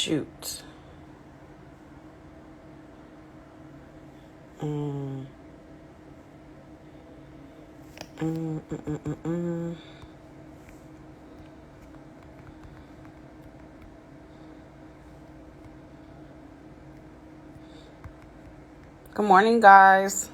Shoot. Good morning, guys.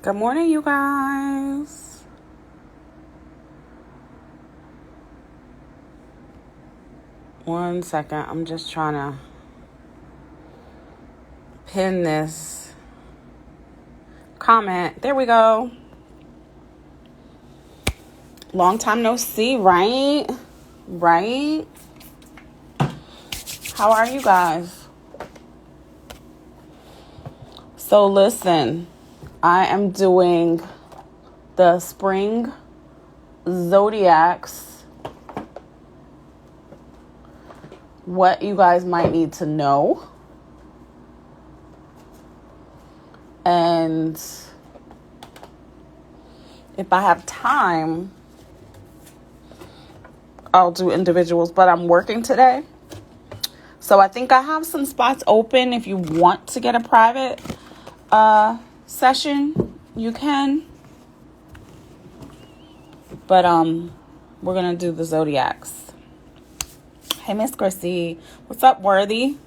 Good morning, you guys. One second. I'm just trying to pin this comment. There we go. Long time no see, right? Right? How are you guys? So listen, I am doing the spring zodiacs. What you guys might need to know. And if I have time, I'll do individuals, but I'm working today. So I think I have some spots open. If you want to get a private session, you can. But we're going to do the zodiacs. Hey, Miss Chrissy. What's up, Worthy?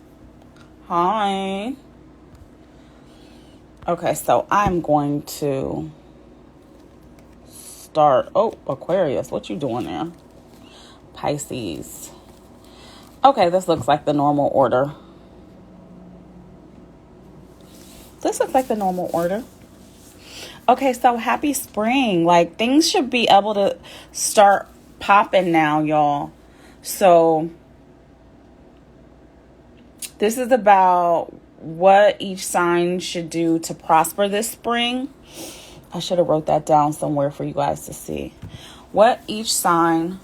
Hi. Okay, so I'm going to start. Oh, Aquarius. What you doing there? Pisces. Okay, this looks like the normal order. Okay, so happy spring. Like, things should be able to start popping now, y'all. So this is about what each sign should do to prosper this spring. I should have wrote that down somewhere for you guys to see. What each sign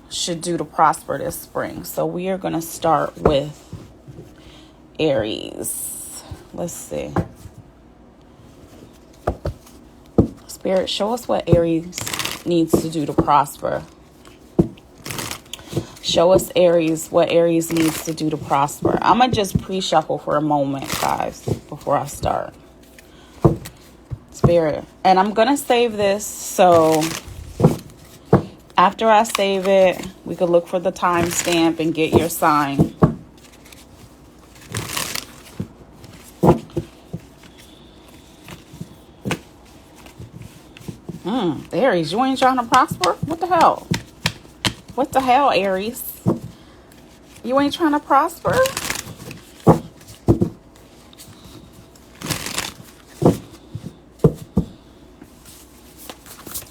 should do to prosper this spring. So we are going to start with Aries. Let's see. Spirit, show us what Aries needs to do to prosper. Show us Aries, what Aries needs to do to prosper. I'm going to just pre-shuffle for a moment, guys, before I start. Spirit. And I'm going to save this, so after I save it, we could look for the timestamp and get your sign. Aries, you ain't trying to prosper? What the hell? What the hell, Aries? You ain't trying to prosper?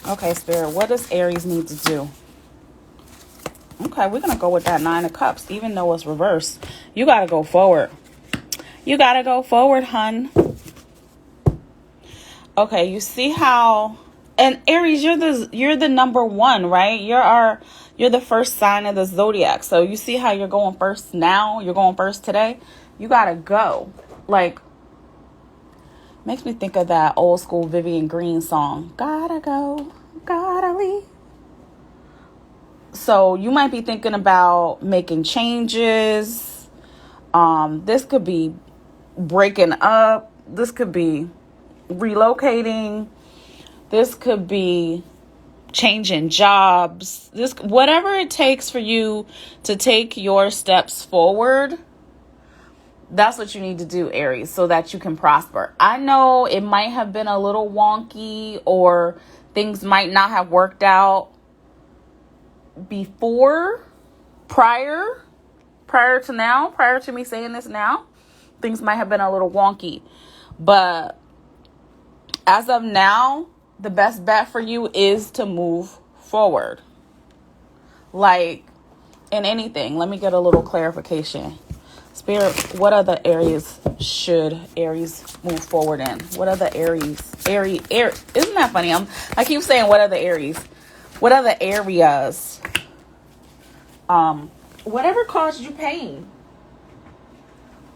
Okay, Spirit, what does Aries need to do? Okay, we're going to go with that Nine of Cups, even though it's reversed. You got to go forward. You got to go forward, hun. Okay, you see how... And Aries, you're the number one, right? You're the first sign of the zodiac. So you see how you're going first now? You're going first today? You got to go. Like, makes me think of that old school Vivian Green song. Gotta go, gotta leave. So you might be thinking about making changes. This could be breaking up. This could be relocating. This could be changing jobs. This, whatever it takes for you to take your steps forward, that's what you need to do, Aries, so that you can prosper. I know it might have been a little wonky, or things might not have worked out before, prior to now, prior to me saying this now. Things might have been a little wonky. But as of now, the best bet for you is to move forward. Like in anything. Let me get a little clarification. Spirit, what other areas should Aries move forward in? What other Aries? Aries. Isn't that funny? I keep saying what other Aries? What other areas? Whatever caused you pain.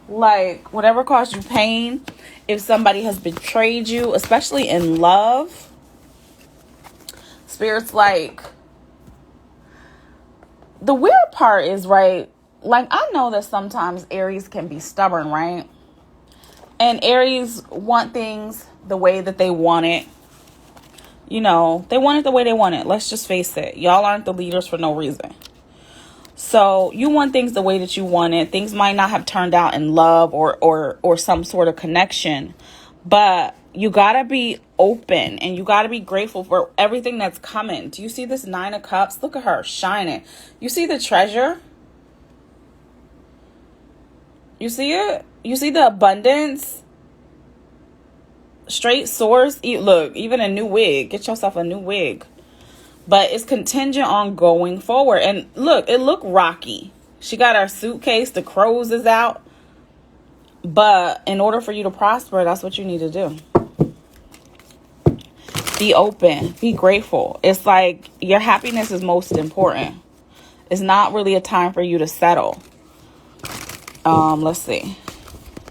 Like, whatever caused you pain. If somebody has betrayed you, especially in love, Spirit's like, the weird part is, right, like, I know that sometimes Aries can be stubborn, right? And Aries want things the way that they want it. You know, they want it the way they want it. Let's just face it. Y'all aren't the leaders for no reason. So you want things the way that you want it. Things might not have turned out in love or some sort of connection. But you got to be open and you got to be grateful for everything that's coming. Do you see this 9 of Cups? Look at her shining. You see the treasure? You see it? You see the abundance? Straight source. Look, even a new wig. Get yourself a new wig. But it's contingent on going forward. And look, it looked rocky. She got her suitcase. The crows is out. But in order for you to prosper, that's what you need to do. Be open. Be grateful. It's like your happiness is most important. It's not really a time for you to settle. Let's see.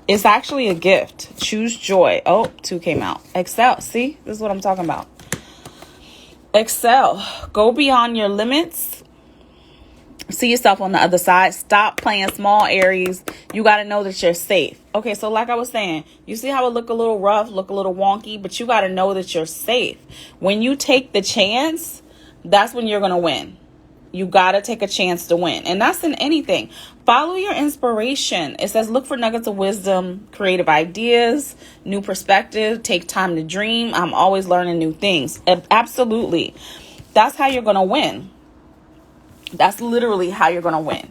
It's actually a gift. Choose joy. Oh, 2 came out. Excel. See? This is what I'm talking about. Excel. Go beyond your limits. See yourself on the other side. Stop playing small, Aries. You got to know that you're safe. Okay, so like I was saying, you see how it look a little rough, look a little wonky, but you got to know that you're safe. When you take the chance, that's when you're going to win. You got to take a chance to win. And that's in anything. Follow your inspiration. It says look for nuggets of wisdom, creative ideas, new perspective, take time to dream. I'm always learning new things. Absolutely. That's how you're going to win. That's literally how you're going to win.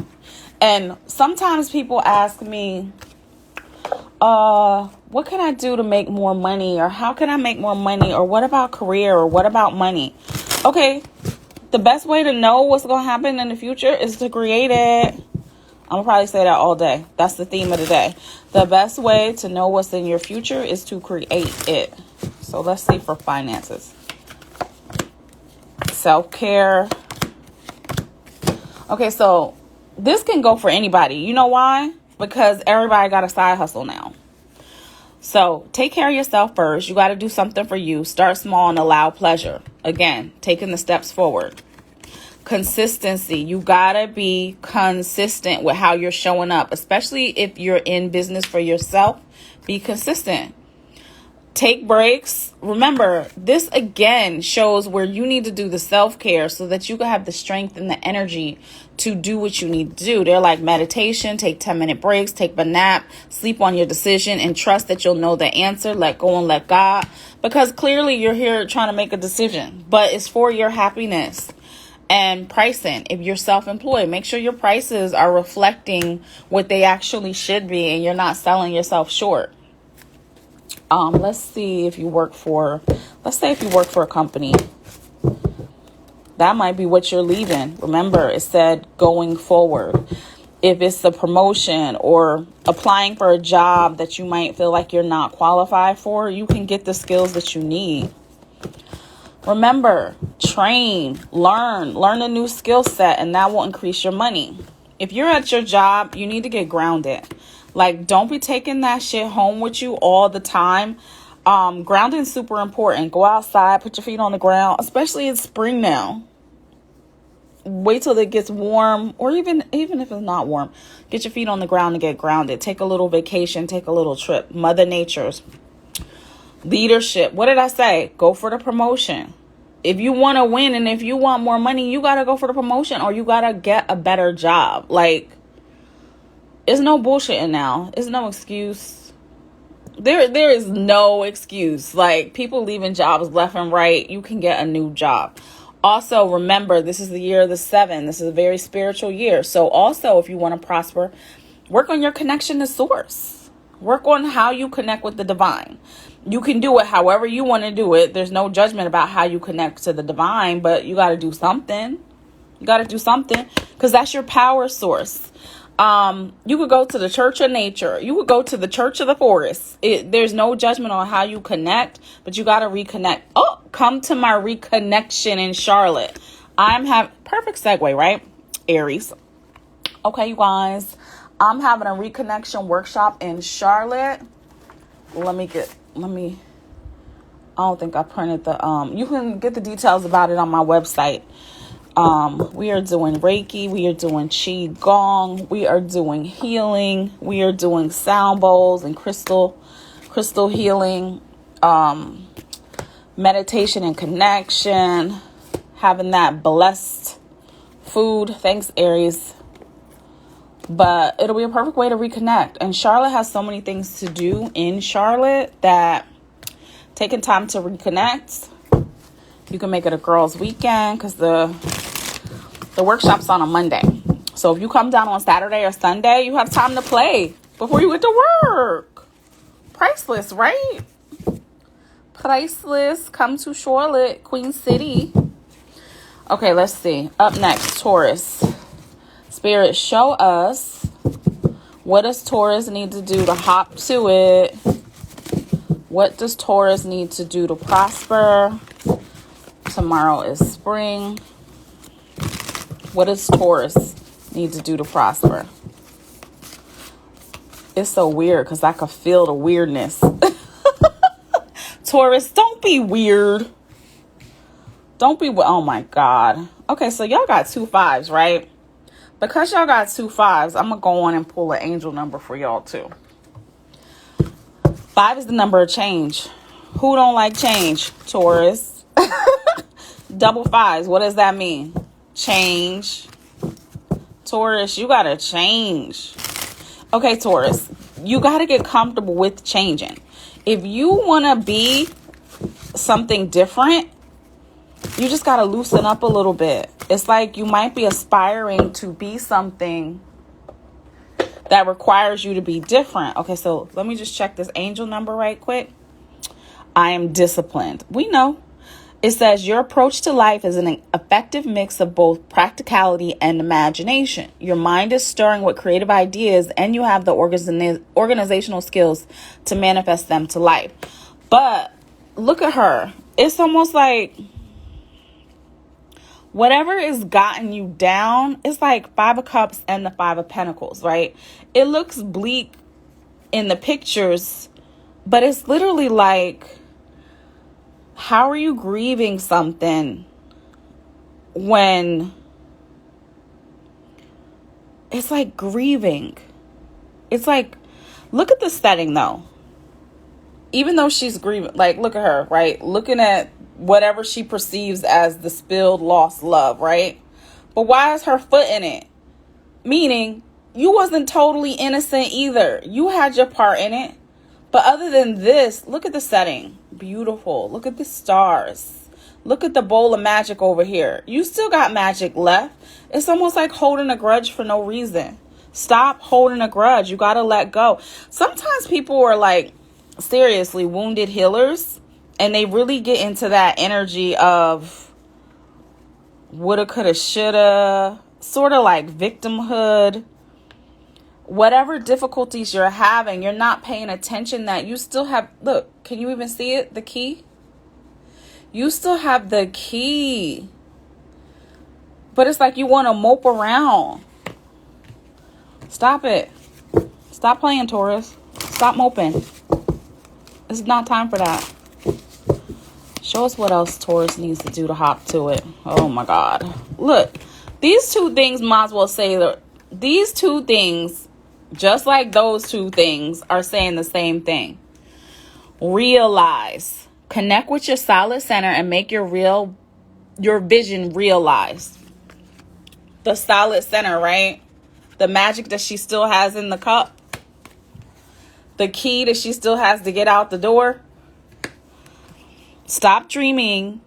And sometimes people ask me, what can I do to make more money? Or how can I make more money? Or what about career? Or what about money? Okay. The best way to know what's going to happen in the future is to create it. I'm going to probably say that all day. That's the theme of the day. The best way to know what's in your future is to create it. So let's see for finances. Self-care. Okay, so this can go for anybody. You know why? Because everybody got a side hustle now. So take care of yourself first. You got to do something for you. Start small and allow pleasure. Again, taking the steps forward. Consistency. You got to be consistent with how you're showing up, especially if you're in business for yourself. Be consistent. Take breaks. Remember, this again shows where you need to do the self-care so that you can have the strength and the energy to do what you need to do. They're like meditation, take 10-minute breaks, take a nap, sleep on your decision, and trust that you'll know the answer. Let go and let God. Because clearly you're here trying to make a decision, but it's for your happiness. And pricing, if you're self-employed, make sure your prices are reflecting what they actually should be and you're not selling yourself short. Let's see if you work for, let's say if you work for a company, that might be what you're leaving. Remember, it said going forward. If it's a promotion or applying for a job that you might feel like you're not qualified for, you can get the skills that you need. Remember, train, learn a new skill set, and that will increase your money. If you're at your job, you need to get grounded. Like, don't be taking that shit home with you all the time. Grounding is super important. Go outside, put your feet on the ground, especially in spring now. Wait till it gets warm, or even if it's not warm, get your feet on the ground and get grounded. Take a little vacation, take a little trip. Mother Nature's leadership. What did I say? Go for the promotion. If you want to win and if you want more money, you got to go for the promotion or you got to get a better job. Like, it's no bullshitting now. It's no excuse. There is no excuse. Like, people leaving jobs left and right. You can get a new job. Also, remember, this is the year of the 7. This is a very spiritual year. So also, if you want to prosper, work on your connection to source. Work on how you connect with the divine. You can do it however you want to do it. There's no judgment about how you connect to the divine, but you got to do something. You got to do something because that's your power source. You could go to the Church of Nature. You could go to the Church of the Forest. There's no judgment on how you connect, but you got to reconnect. Oh, come to my reconnection in Charlotte. perfect segue, right? Aries. Okay, you guys, I'm having a reconnection workshop in Charlotte. I don't think I printed you can get the details about it on my website. We are doing Reiki, we are doing Qi Gong, we are doing healing, we are doing sound bowls and crystal healing, meditation and connection, having that blessed food. Thanks, Aries. But it'll be a perfect way to reconnect. And Charlotte has so many things to do in Charlotte that taking time to reconnect, you can make it a girls' weekend because the workshop's on a Monday. So if you come down on Saturday or Sunday, you have time to play before you get to work. Priceless, right? Priceless. Come to Charlotte, Queen City. Okay, let's see. Up next, Taurus. Spirit, show us, what does Taurus need to do to hop to it? What does Taurus need to do to prosper? Tomorrow is spring. What does Taurus need to do to prosper? It's so weird because I could feel the weirdness. Taurus, don't be weird. Oh my God. Okay, so y'all got 2 5s, right? Because y'all got 2 5s, I'm going to go on and pull an angel number for y'all too. 5 is the number of change. Who don't like change? Taurus. Double 5s. What does that mean? Change. Taurus, you got to change. Okay, Taurus, you got to get comfortable with changing. If you want to be something different, you just got to loosen up a little bit. It's like you might be aspiring to be something that requires you to be different. Okay, so let me just check this angel number right quick. I am disciplined. We know. It says your approach to life is an effective mix of both practicality and imagination. Your mind is stirring with creative ideas and you have the organizational skills to manifest them to life. But look at her. It's almost like whatever is gotten you down, it's like 5 of Cups and the 5 of Pentacles, right? It looks bleak in the pictures, but it's literally like, how are you grieving something when it's like grieving? It's like, look at the setting though. Even though she's grieving, like, look at her, right? Looking at whatever she perceives as the spilled, lost love, right? But why is her foot in it? Meaning, you wasn't totally innocent either. You had your part in it. But other than this, look at the setting. Beautiful. Look at the stars. Look at the bowl of magic over here. You still got magic left. It's almost like holding a grudge for no reason. Stop holding a grudge. You got to let go. Sometimes people are like, seriously, wounded healers. And they really get into that energy of woulda, coulda, shoulda, sort of like victimhood. Whatever difficulties you're having, you're not paying attention that you still have, look, can you even see it? The key? You still have the key. But it's like you want to mope around. Stop it. Stop playing, Taurus. Stop moping. It's not time for that. Show us what else Taurus needs to do to hop to it. Oh my God. Look, these 2 things, might as well say that these 2 things, just like those 2 things, are saying the same thing. Realize. Connect with your solid center and make your vision realize. The solid center, right? The magic that she still has in the cup. The key that she still has to get out the door. Stop dreaming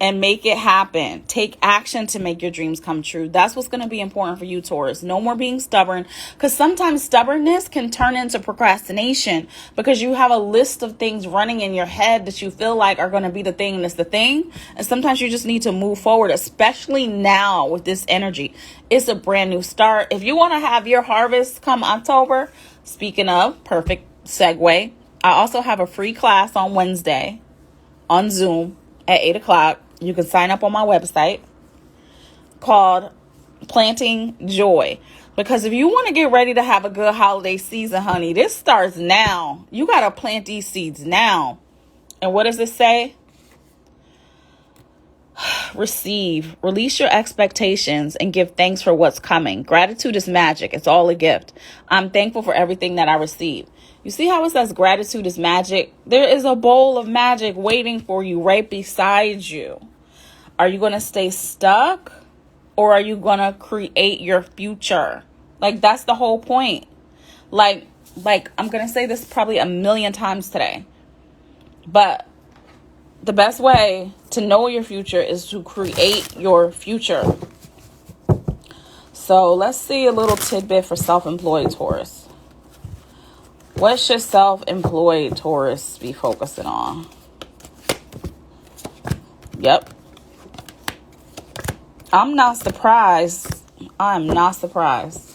and make it happen. Take action to make your dreams come true. That's what's going to be important for you, Taurus. No more being stubborn, because sometimes stubbornness can turn into procrastination because you have a list of things running in your head that you feel like are going to be the thing that's the thing. And sometimes you just need to move forward, especially now with this energy. It's a brand new start. If you want to have your harvest come October, speaking of, perfect segue, I also have a free class on Wednesday on Zoom at 8 o'clock. You can sign up on my website. called Planting Joy. Because if you want to get ready to have a good holiday season, honey, this starts now. You got to plant these seeds now. And what does it say? Receive. Release your expectations and give thanks for what's coming. Gratitude is magic. It's all a gift. I'm thankful for everything that I receive. You see how it says gratitude is magic? There is a bowl of magic waiting for you right beside you. Are you going to stay stuck? Or are you going to create your future? Like, that's the whole point. Like I'm going to say this probably a million times today. But the best way to know your future is to create your future. So let's see a little tidbit for self-employed Taurus. What should self-employed Taurus be focusing on? Yep. I'm not surprised. I'm not surprised.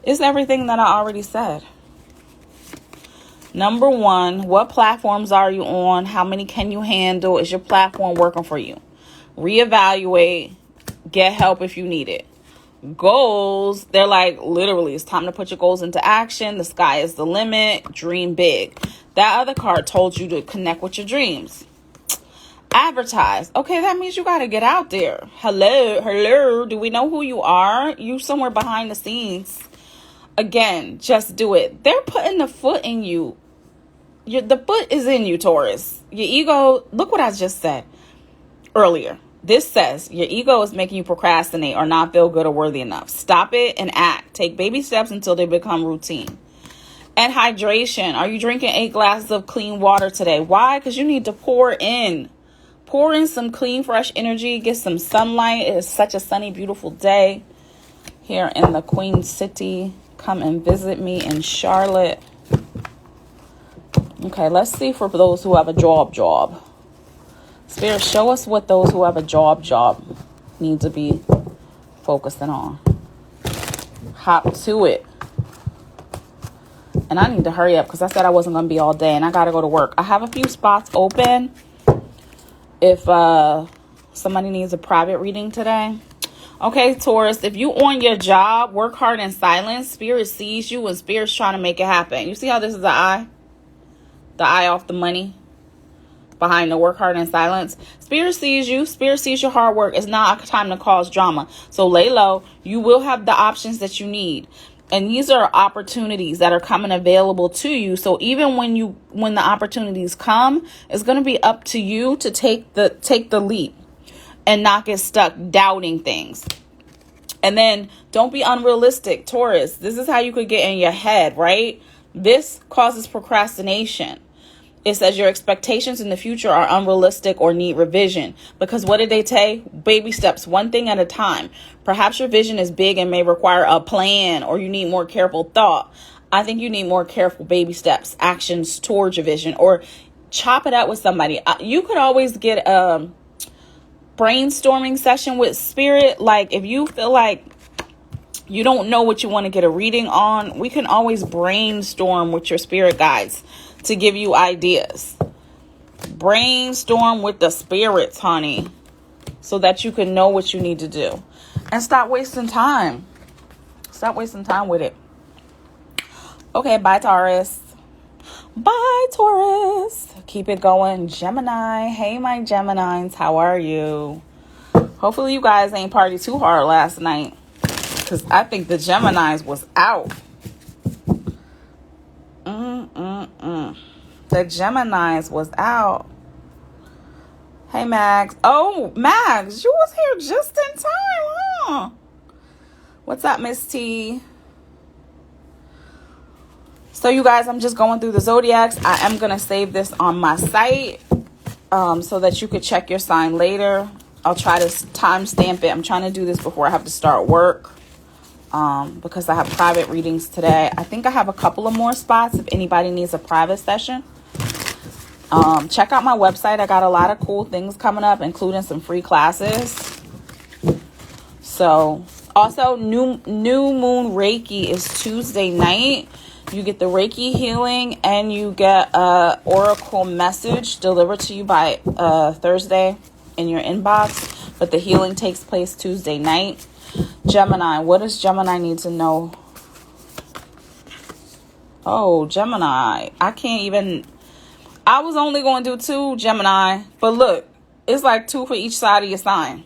It's everything that I already said. Number one, what platforms are you on? How many can you handle? Is your platform working for you? Reevaluate. Get help if you need it. Goals, they're like literally, it's time to put your goals into action. The sky is the limit. Dream big. That other card told you to connect with your dreams. Advertise. Okay, that means you got to get out there. Hello. Do we know who you are? You somewhere behind the scenes. Again, just do it. They're putting the foot in you. The foot is in you, Taurus. Your ego, look what I just said earlier. This says your ego is making you procrastinate or not feel good or worthy enough. Stop it and act. Take baby steps until they become routine. And hydration. Are you drinking 8 glasses of clean water today? Why? Because you need to pour in. Pour in some clean, fresh energy. Get some sunlight. It is such a sunny, beautiful day here in the Queen City. Come and visit me in Charlotte. Okay, let's see for those who have a job. Spirit, show us what those who have a job need to be focusing on. Hop to it. And I need to hurry up because I said I wasn't going to be all day and I got to go to work. I have a few spots open if somebody needs a private reading today. Okay, Taurus, if you on your job, work hard in silence. Spirit sees you and Spirit's trying to make it happen. You see how this is the eye? The eye off the money. Behind the work hard in silence. Spirit sees you. Spirit sees your hard work. It's not a time to cause drama. So lay low. You will have the options that you need. And these are opportunities that are coming available to you. So even when the opportunities come, it's going to be up to you to take the leap and not get stuck doubting things. And then don't be unrealistic, Taurus. This is how you could get in your head, right? This causes procrastination. It says your expectations in the future are unrealistic or need revision. Because what did they say? Baby steps, one thing at a time. Perhaps your vision is big and may require a plan, or you need more careful thought. I think you need more careful baby steps, actions towards your vision, or chop it out with somebody. You could always get a brainstorming session with Spirit. Like if you feel like you don't know what you want to get a reading on, we can always brainstorm with your spirit guides to give you ideas. Brainstorm with the spirits, honey, so that you can know what you need to do. And stop wasting time. Stop wasting time with it. Okay, bye, Taurus. Bye, Taurus. Keep it going, Gemini. Hey, my Geminis, how are you? Hopefully you guys ain't partied too hard last night, because I think the Geminis was out. The Geminis was out. Hey, Mags. Oh, Mags, you was here just in time, huh? What's up, Miss T? So, you guys, I'm just going through the zodiacs. I am going to save this on my site so that you could check your sign later. I'll try to timestamp it. I'm trying to do this before I have to start work. Because I have private readings today. I think I have a couple of more spots if anybody needs a private session. Check out my website. I got a lot of cool things coming up, including some free classes. So, also, new moon Reiki is Tuesday night. You get the Reiki healing and you get a oracle message delivered to you by Thursday in your inbox. but the healing takes place Tuesday night. Gemini, what does Gemini need to know? Oh, Gemini, I was only going to do 2, Gemini, but look, it's like 2 for each side of your sign.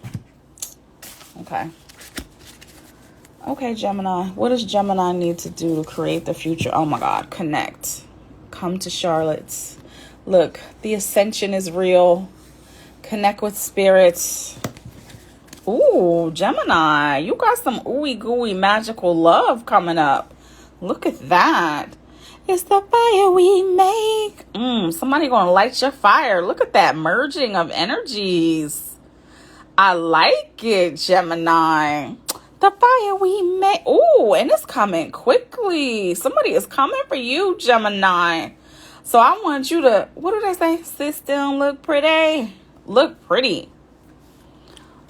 Okay, Gemini, what does Gemini need to do to create the future? Oh my God, connect. Come to Charlotte's. Look, the ascension is real. Connect with spirits. Ooh, Gemini, you got some ooey gooey magical love coming up. Look at that. It's the fire we make. Somebody gonna light your fire. Look at that merging of energies. I like it, Gemini. The fire we make. Ooh, and it's coming quickly. Somebody is coming for you, Gemini. So I want you to, what do they say? Sit still and look pretty. Look pretty.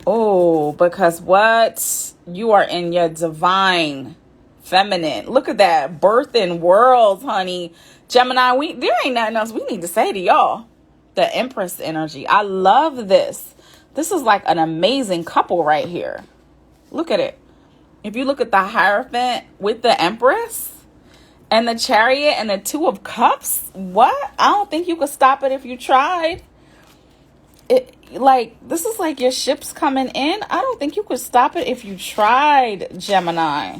Oh, because what? You are in your divine feminine. Look at that. Birthing worlds, honey. Gemini, there ain't nothing else we need to say to y'all. The Empress energy. I love this. This is like an amazing couple right here. Look at it. If you look at the Hierophant with the Empress and the Chariot and the 2 of Cups, what? I don't think you could stop it if you tried. This is like your ship's coming in. I don't think you could stop it if you tried, Gemini.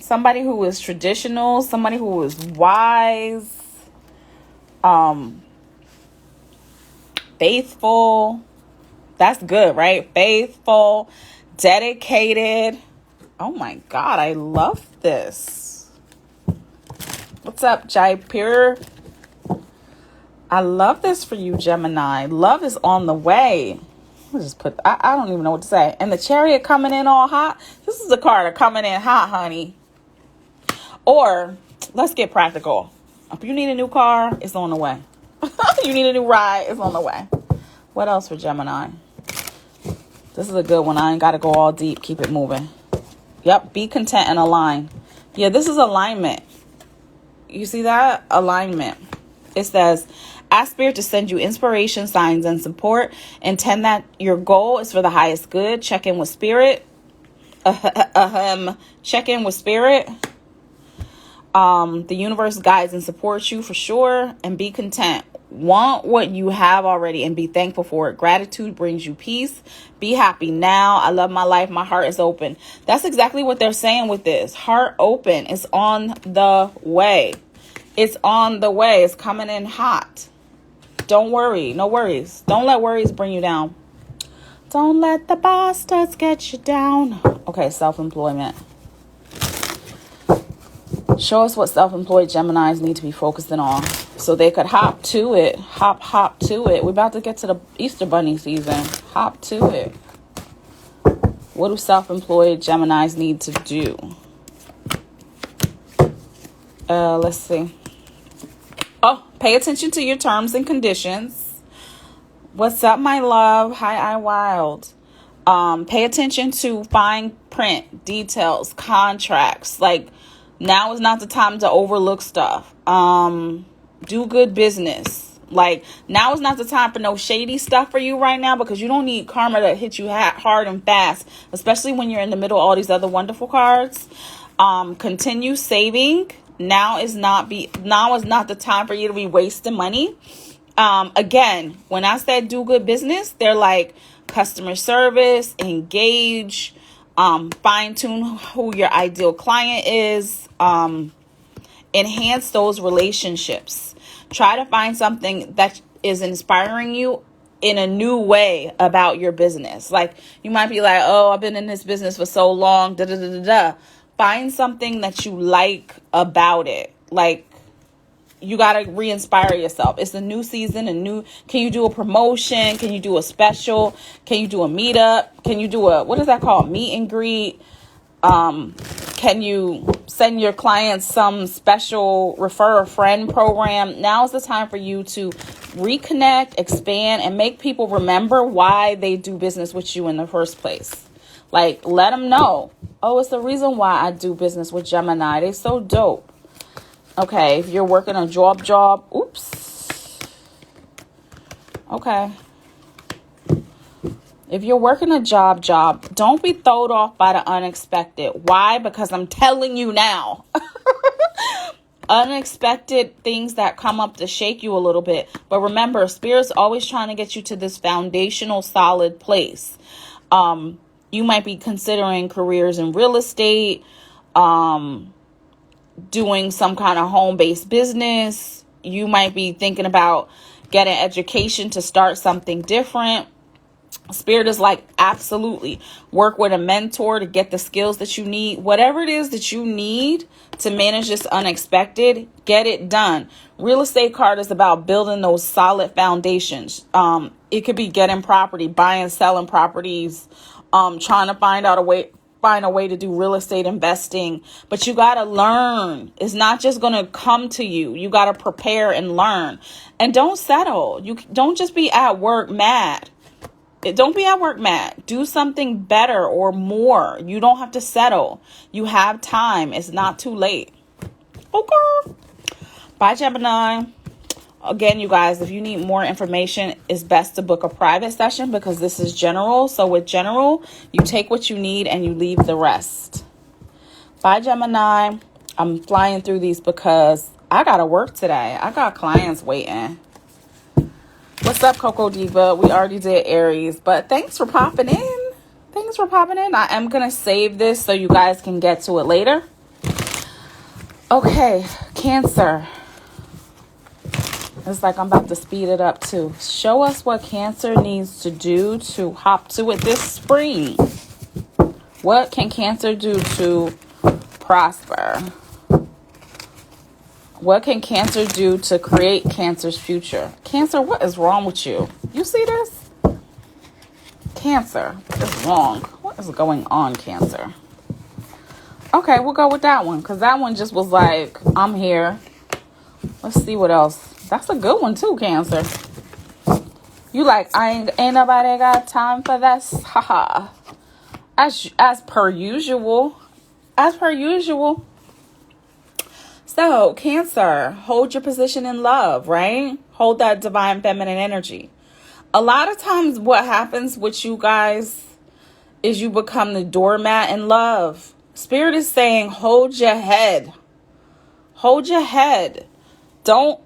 Somebody who is traditional, somebody who is wise, faithful. That's good, right? Faithful, dedicated. Oh my God, I love this. What's up, Jaipur? I love this for you, Gemini. Love is on the way. I don't even know what to say. And the Chariot coming in all hot. This is the card coming in hot, honey. Or, let's get practical. If you need a new car, it's on the way. You need a new ride, it's on the way. What else for Gemini? This is a good one. I ain't got to go all deep. Keep it moving. Yep. Be content and align. Yeah, this is alignment. You see that? Alignment. It says, ask Spirit to send you inspiration, signs, and support. Intend that your goal is for the highest good. Check in with Spirit. Check in with Spirit. The universe guides and supports you for sure. And be content. Want what you have already and be thankful for it. Gratitude brings you peace. Be happy now. I love my life. My heart is open. That's exactly what they're saying with this. Heart open. It's on the way. It's on the way. It's coming in hot. Don't worry. No worries. Don't let worries bring you down. Don't let the bastards get you down. Okay, self-employment. Show us what self-employed Geminis need to be focusing on so they could hop to it. Hop to it. We're about to get to the Easter Bunny season. Hop to it. What do self-employed Geminis need to do? Let's see. Oh, pay attention to your terms and conditions. What's up, my love? Hi, I Wild. Pay attention to fine print, details, contracts. Like, now is not the time to overlook stuff. Do good business. Like, now is not the time for no shady stuff for you right now, because you don't need karma to hit you hard and fast, especially when you're in the middle of all these other wonderful cards. Continue saving. Now is not the time for you to be wasting money. Again, when I said do good business, they're like customer service, engage, fine tune who your ideal client is, enhance those relationships. Try to find something that is inspiring you in a new way about your business. Like, you might be like, oh, I've been in this business for so long, da da da da da. Find something that you like about it. Like, you got to re-inspire yourself. It's a new season, can you do a promotion? Can you do a special? Can you do a meetup? Can you do what is that called? Meet and greet? Can you send your clients some special refer a friend program? Now is the time for you to reconnect, expand, and make people remember why they do business with you in the first place. Like, let them know. Oh, it's the reason why I do business with Gemini. They're so dope. Okay, if you're working a job. Oops. Okay. If you're working a job, don't be thrown off by the unexpected. Why? Because I'm telling you now. Unexpected things that come up to shake you a little bit. But remember, Spirit's always trying to get you to this foundational, solid place. You might be considering careers in real estate, doing some kind of home-based business. You might be thinking about getting education to start something different. Spirit is like, absolutely. Work with a mentor to get the skills that you need. Whatever it is that you need to manage this unexpected, get it done. Real estate card is about building those solid foundations. It could be getting property, buying, selling properties, trying to find a way to do real estate investing. But you got to learn. It's not just going to come to you. You got to prepare and learn. And don't settle. You don't just be at work mad. Don't be at work mad. Do something better or more. You don't have to settle. You have time. It's not too late. Okay. Bye, Gemini. Again, you guys, if you need more information, it's best to book a private session because this is general. So with general, you take what you need and you leave the rest. Bye, Gemini. I'm flying through these because I got to work today. I got clients waiting. What's up, Coco Diva? We already did Aries, but thanks for popping in. I am going to save this so you guys can get to it later. Okay, Cancer. It's like I'm about to speed it up too. Show us what Cancer needs to do to hop to it this spring. What can Cancer do to prosper? What can Cancer do to create Cancer's future? Cancer, what is wrong with you? You see this? Cancer, what is wrong? What is going on, Cancer? Okay, we'll go with that one because that one just was like, I'm here. Let's see what else. That's a good one too, Cancer. You like, ain't nobody got time for this? Haha. As per usual. So, Cancer, hold your position in love, right? Hold that divine feminine energy. A lot of times what happens with you guys is you become the doormat in love. Spirit is saying, hold your head. Hold your head. Don't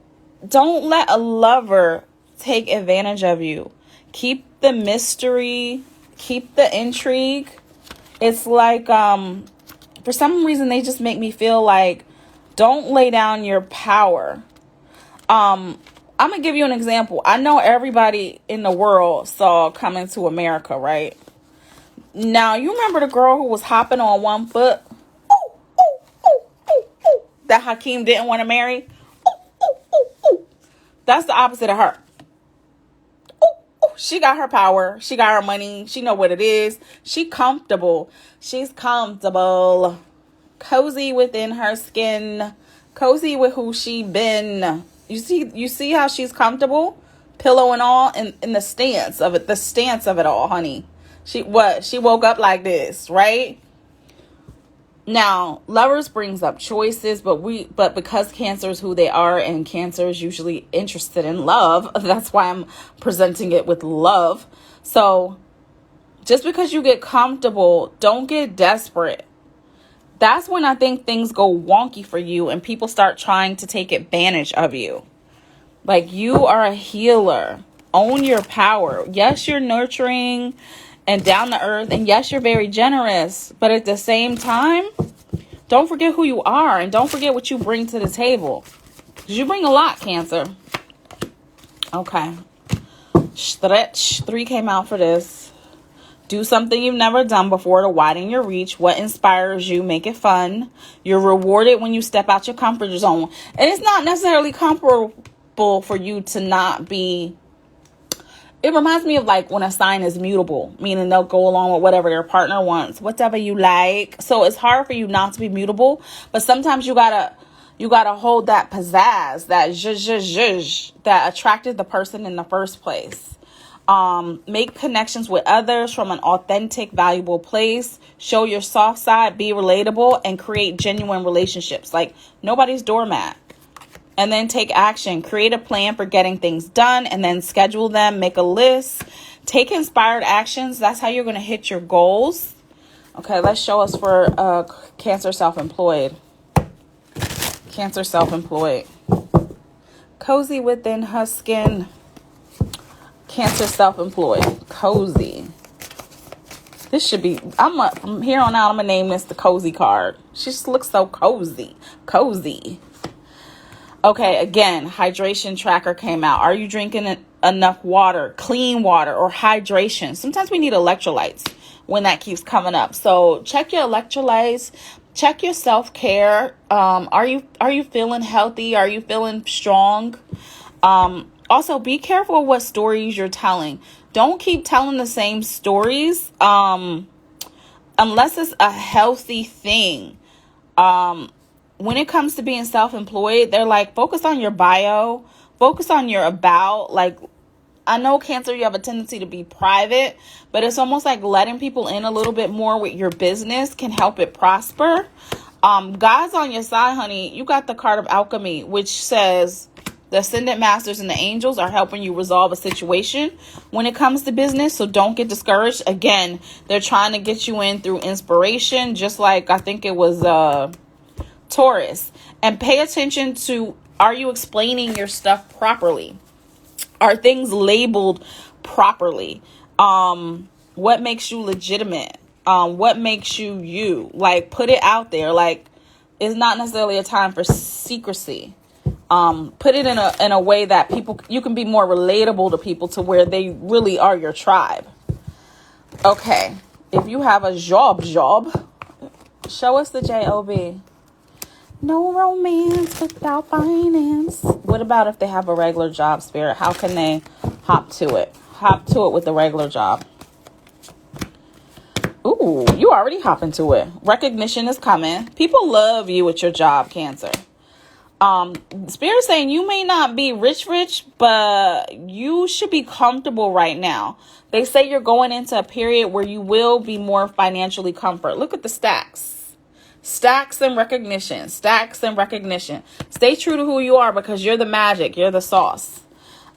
let a lover take advantage of you. Keep the mystery. Keep the intrigue. It's like, for some reason, they just make me feel like, don't lay down your power. I'm going to give you an example. I know everybody in the world saw Coming to America, right? Now, you remember the girl who was hopping on one foot? That Hakeem didn't want to marry? That's the opposite of her. She got her power. She got her money. She know what it is. She comfortable. She's comfortable. Cozy within her skin. Cozy with who she been. You see how she's comfortable? Pillow and all, in the stance of it. The stance of it all, honey. She woke up like this, right? Now, lovers brings up choices, but because Cancer is who they are and Cancer is usually interested in love, that's why I'm presenting it with love. So just because you get comfortable, don't get desperate. That's when I think things go wonky for you and people start trying to take advantage of you. Like, you are a healer. Own your power. Yes, you're nurturing and down to earth. And yes, you're very generous. But at the same time, don't forget who you are. And don't forget what you bring to the table. Because you bring a lot, Cancer. Okay. Stretch 3 came out for this. Do something you've never done before to widen your reach. What inspires you? Make it fun. You're rewarded when you step out your comfort zone. And it's not necessarily comfortable for you to not be. It reminds me of like when a sign is mutable, meaning they'll go along with whatever their partner wants, whatever you like. So it's hard for you not to be mutable, but sometimes you gotta hold that pizzazz, that zhuzh that attracted the person in the first place. Make connections with others from an authentic, valuable place. Show your soft side, be relatable, and create genuine relationships. Like, nobody's doormat. And then take action. Create a plan for getting things done and then schedule them. Make a list. Take inspired actions. That's how you're going to hit your goals. Okay, let's show us for Cancer self-employed. Cancer self-employed. Cozy within her skin. Cancer self-employed. Cozy. This should be, from here on out, I'm going to name this the cozy card. She just looks so cozy. Cozy. Okay, again, hydration tracker came out. Are you drinking enough water, clean water, or hydration? Sometimes we need electrolytes when that keeps coming up. So check your electrolytes. Check your self-care. Are you feeling healthy? Are you feeling strong? Also, be careful what stories you're telling. Don't keep telling the same stories unless it's a healthy thing. When it comes to being self-employed, they're like, focus on your bio, focus on your about. Like, I know Cancer, you have a tendency to be private, but it's almost like letting people in a little bit more with your business can help it prosper. God's on your side, honey. You got the card of alchemy, which says the ascendant masters and the angels are helping you resolve a situation when it comes to business. So don't get discouraged. Again, they're trying to get you in through inspiration, just like I think it was Taurus. And pay attention to, are you explaining your stuff properly? Are things labeled properly? What makes you legitimate? What makes you you? Like, put it out there. Like, it's not necessarily a time for secrecy. Put it in a way that you can be more relatable to people to where they really are your tribe. Okay. If you have a job, show us the job. No romance without finance. What about if they have a regular job, Spirit? How can they hop to it? Hop to it with the regular job. Ooh, you already hop into it. Recognition is coming. People love you at your job, Cancer. Spirit saying you may not be rich, but you should be comfortable right now. They say you're going into a period where you will be more financially comfort. Look at the stacks. Stacks and recognition. Stacks and recognition. Stay true to who you are because you're the magic. You're the sauce.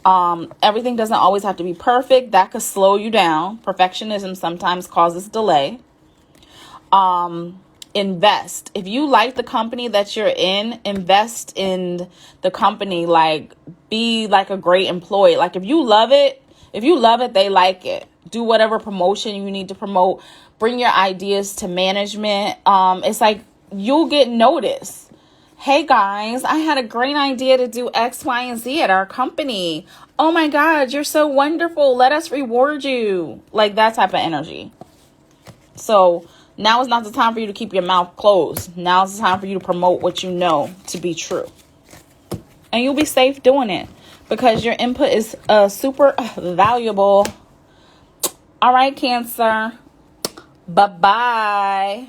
Everything doesn't always have to be perfect. That could slow you down. Perfectionism sometimes causes delay. Invest. If you like the company that you're in, invest in the company. Like, be like a great employee. Like, if you love it, they like it. Do whatever promotion you need to promote. Bring your ideas to management. It's like you'll get noticed. Hey guys, I had a great idea to do X, Y, and Z at our company. Oh my God, you're so wonderful. Let us reward you. Like that type of energy. So now is not the time for you to keep your mouth closed. Now is the time for you to promote what you know to be true. And you'll be safe doing it because your input is super valuable. All right, Cancer. Bye-bye.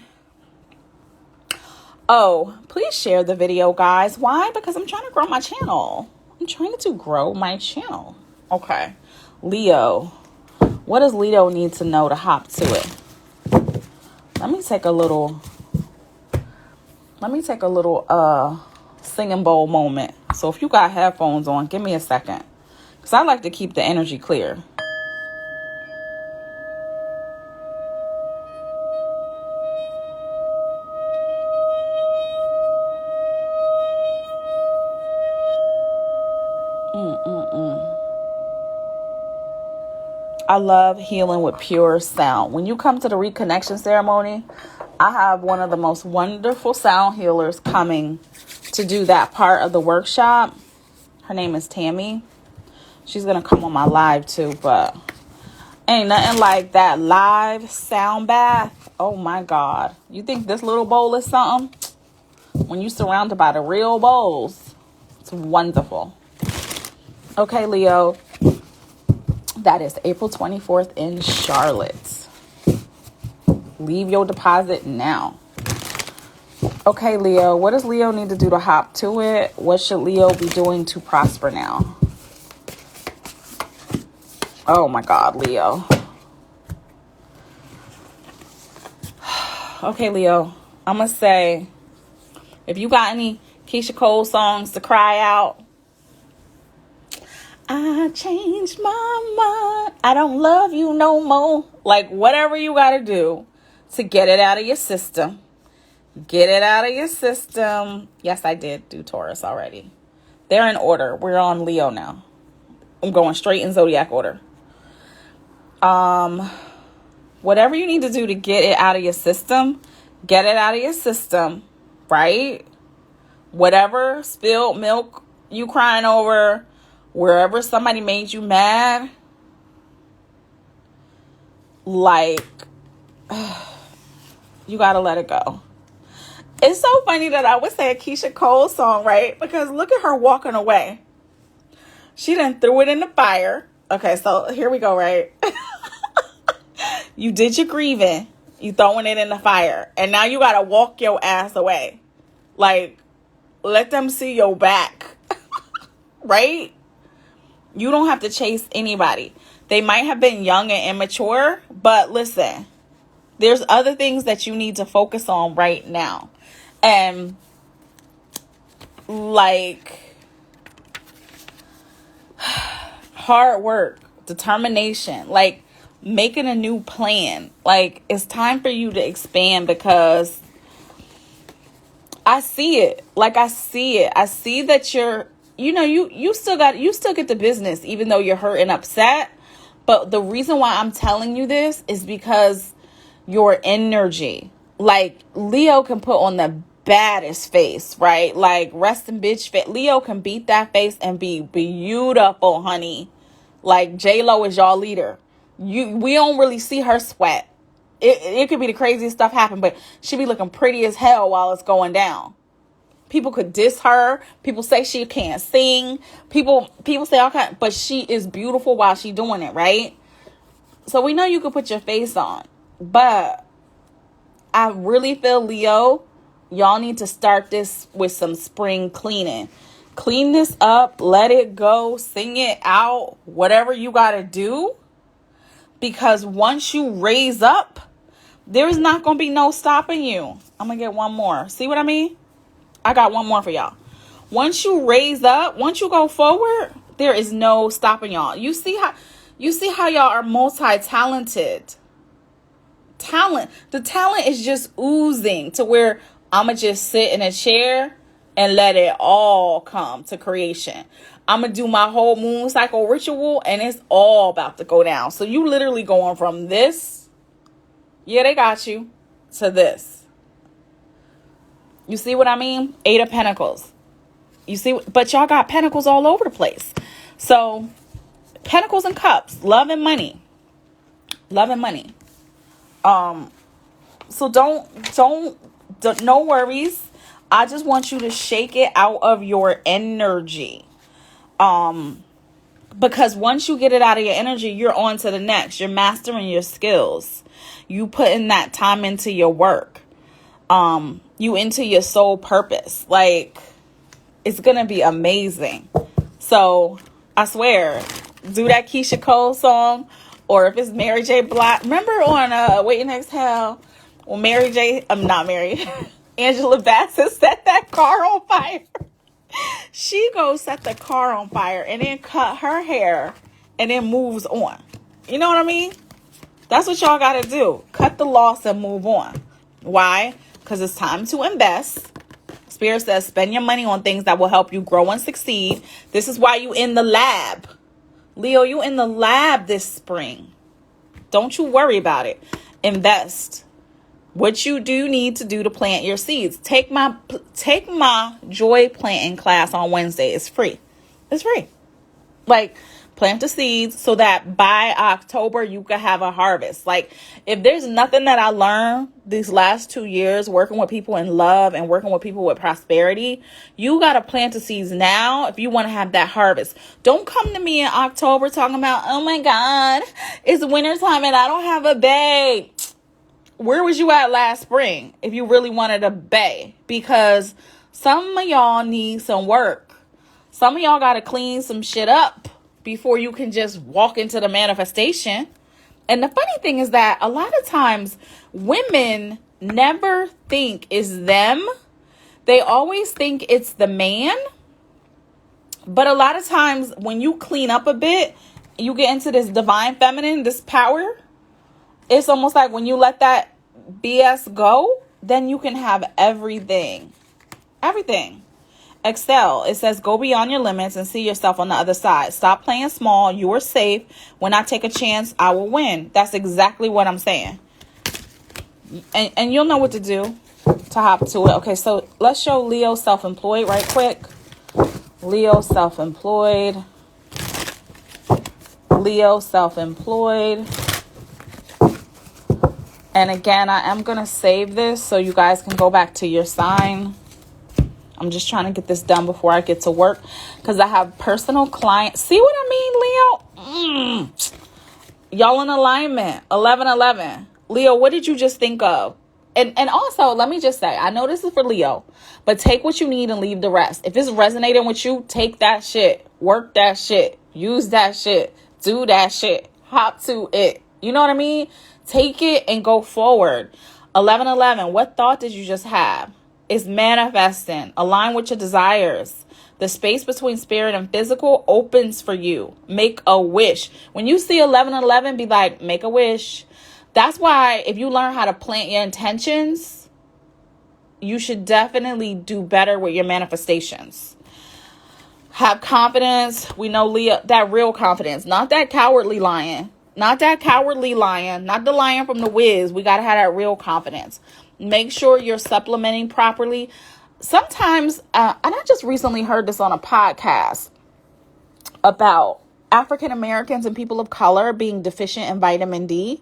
Oh, please share the video, guys. Why? Because I'm trying to grow my channel. Okay. Leo. What does Leo need to know to hop to it? Let me take a little singing bowl moment. So if you got headphones on, give me a second. Because I like to keep the energy clear. I love healing with pure sound. When you come to the reconnection ceremony, I have one of the most wonderful sound healers coming to do that part of the workshop. Her name is Tammy. She's going to come on my live too, but ain't nothing like that live sound bath. Oh my God. You think this little bowl is something? When you're surrounded by the real bowls, it's wonderful. Okay, Leo. That is April 24th in Charlotte. Leave your deposit now. Okay, Leo. What does Leo need to do to hop to it? What should Leo be doing to prosper now? Oh my God, Leo. Okay, Leo. I'm going to say, if you got any Keisha Cole songs to cry out, I changed my mind. I don't love you no more. Like, whatever you got to do to get it out of your system. Get it out of your system. Yes, I did do Taurus already. They're in order. We're on Leo now. I'm going straight in zodiac order. Whatever you need to do to get it out of your system, get it out of your system, right? Whatever spilled milk you crying over, wherever somebody made you mad, like, you gotta let it go. It's so funny that I would say a Keisha Cole song, right? Because look at her walking away. She done threw it in the fire. Okay, so here we go, right? You did your grieving. You throwing it in the fire. And now you gotta walk your ass away. Like, let them see your back. Right? You don't have to chase anybody. They might have been young and immature, but listen, there's other things that you need to focus on right now. And like, hard work, determination, like making a new plan. Like, it's time for you to expand, because I see it. Like, I see it. I see that you're, you still get the business, even though you're hurt and upset. But the reason why I'm telling you this is because your energy, like, Leo can put on the baddest face, right? Like, resting bitch face. Leo can beat that face and be beautiful, honey. Like, J-Lo is y'all leader. We don't really see her sweat. It could be the craziest stuff happen, but she be looking pretty as hell while it's going down. People could diss her. People say she can't sing. People say all kinds, but she is beautiful while she doing it, right? So we know you could put your face on, but I really feel, Leo, y'all need to start this with some spring cleaning. Clean this up, let it go, sing it out, whatever you got to do. Because once you raise up, there is not going to be no stopping you. I'm going to get one more. See what I mean? I got one more for y'all. Once you raise up, once you go forward, there is no stopping y'all. You see how y'all are multi-talented. The talent is just oozing to where I'm going to just sit in a chair and let it all come to creation. I'm going to do my whole moon cycle ritual, and it's all about to go down. So you literally going from this, yeah, they got you, to this. You see what I mean? 8 of Pentacles. You see, but y'all got pentacles all over the place. So, Pentacles and Cups, love and money. Love and money. So don't, no worries. I just want you to shake it out of your energy. Because once you get it out of your energy, you're on to the next. You're mastering your skills. You putting that time into your work. You into your soul purpose. Like, it's going to be amazing. So, I swear, do that Keisha Cole song. Or if it's Mary J. Blige. Remember on Wait and Exhale, when Angela Bassett set that car on fire. She goes set the car on fire and then cut her hair and then moves on. You know what I mean? That's what y'all got to do. Cut the loss and move on. Why? Because it's time to invest. Spirit says spend your money on things that will help you grow and succeed. This is why you in the lab. Leo, you in the lab this spring. Don't you worry about it. Invest. What you do need to do to plant your seeds. Take my joy planting class on Wednesday. It's free. It's free. Like, plant the seeds so that by October you can have a harvest. Like, if there's nothing that I learned these last 2 years working with people in love and working with people with prosperity, you got to plant the seeds now if you want to have that harvest. Don't come to me in October talking about, oh my God, it's wintertime and I don't have a bae. Where was you at last spring if you really wanted a bae? Because some of y'all need some work. Some of y'all got to clean some shit up before you can just walk into the manifestation. And the funny thing is that a lot of times women never think it's them. They always think it's the man. But a lot of times when you clean up a bit, you get into this divine feminine, this power. It's almost like when you let that BS go, then you can have everything. Everything. Excel. It says go beyond your limits and see yourself on the other side. Stop playing small. You are safe. When I take a chance, I will win. That's exactly what I'm saying. And you'll know what to do to hop to it. Okay, so let's show Leo self-employed right quick. Leo self-employed. Leo self-employed. And again, I am going to save this so you guys can go back to your sign. I'm just trying to get this done before I get to work because I have personal clients. See what I mean, Leo? Y'all in alignment. 11-11. Leo, what did you just think of? And also, let me just say, I know this is for Leo, but take what you need and leave the rest. If it's resonating with you, take that shit. Work that shit. Use that shit. Do that shit. Hop to it. You know what I mean? Take it and go forward. 11-11. What thought did you just have? It's manifesting. Align with your desires. The space between spirit and physical opens for you. Make a wish. When you see 11-11, be like, make a wish. That's why if you learn how to plant your intentions, you should definitely do better with your manifestations. Have confidence. We know Leo, that real confidence, not that cowardly lion. Not that cowardly lion. Not the lion from The Wiz. We got to have that real confidence. Make sure you're supplementing properly. Sometimes, and I just recently heard this on a podcast about African Americans and people of color being deficient in vitamin D.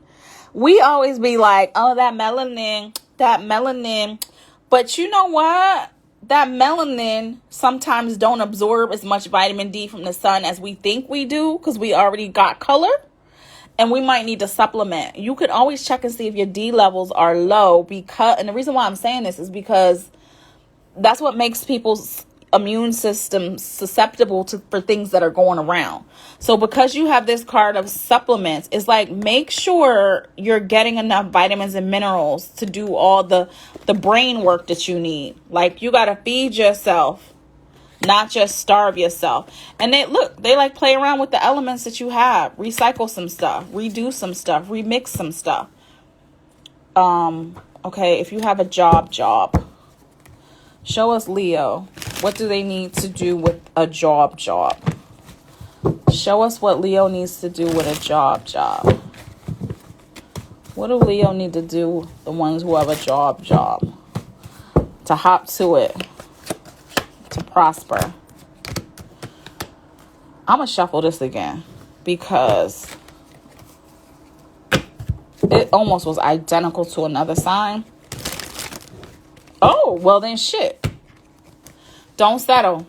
We always be like, oh, that melanin. But you know what? That melanin sometimes don't absorb as much vitamin D from the sun as we think we do because we already got color. And we might need to supplement. You could always check and see if your D levels are low and the reason why I'm saying this is because that's what makes people's immune system susceptible for things that are going around. So because you have this card of supplements, it's like make sure you're getting enough vitamins and minerals to do all the brain work that you need. Like you got to feed yourself. Not just starve yourself. And they like play around with the elements that you have. Recycle some stuff. Redo some stuff. Remix some stuff. Okay, if you have a job. Show us Leo. What do they need to do with a job? Show us what Leo needs to do with a job. What do Leo need to do, the ones who have a job? To hop to it. To prosper. I'm gonna shuffle this again because it almost was identical to another sign. Oh, well then shit. Don't settle.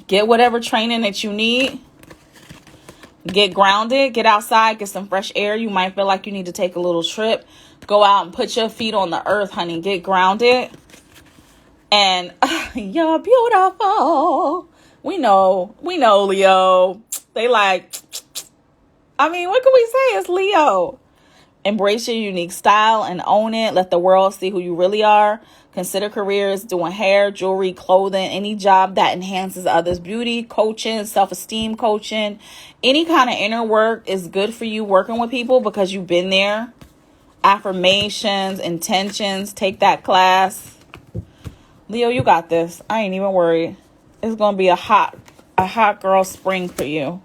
Get whatever training that you need. Get grounded. Get outside. Get some fresh air. You might feel like you need to take a little trip. Go out and put your feet on the earth, honey. Get grounded. And you're beautiful. We know, Leo. They like, I mean, what can we say? It's Leo. Embrace your unique style and own it. Let the world see who you really are. Consider careers doing hair, jewelry, clothing, any job that enhances others' beauty, coaching, self-esteem coaching. Any kind of inner work is good for you working with people because you've been there. Affirmations, intentions, take that class. Leo, you got this. I ain't even worried. It's going to be a hot girl spring for you.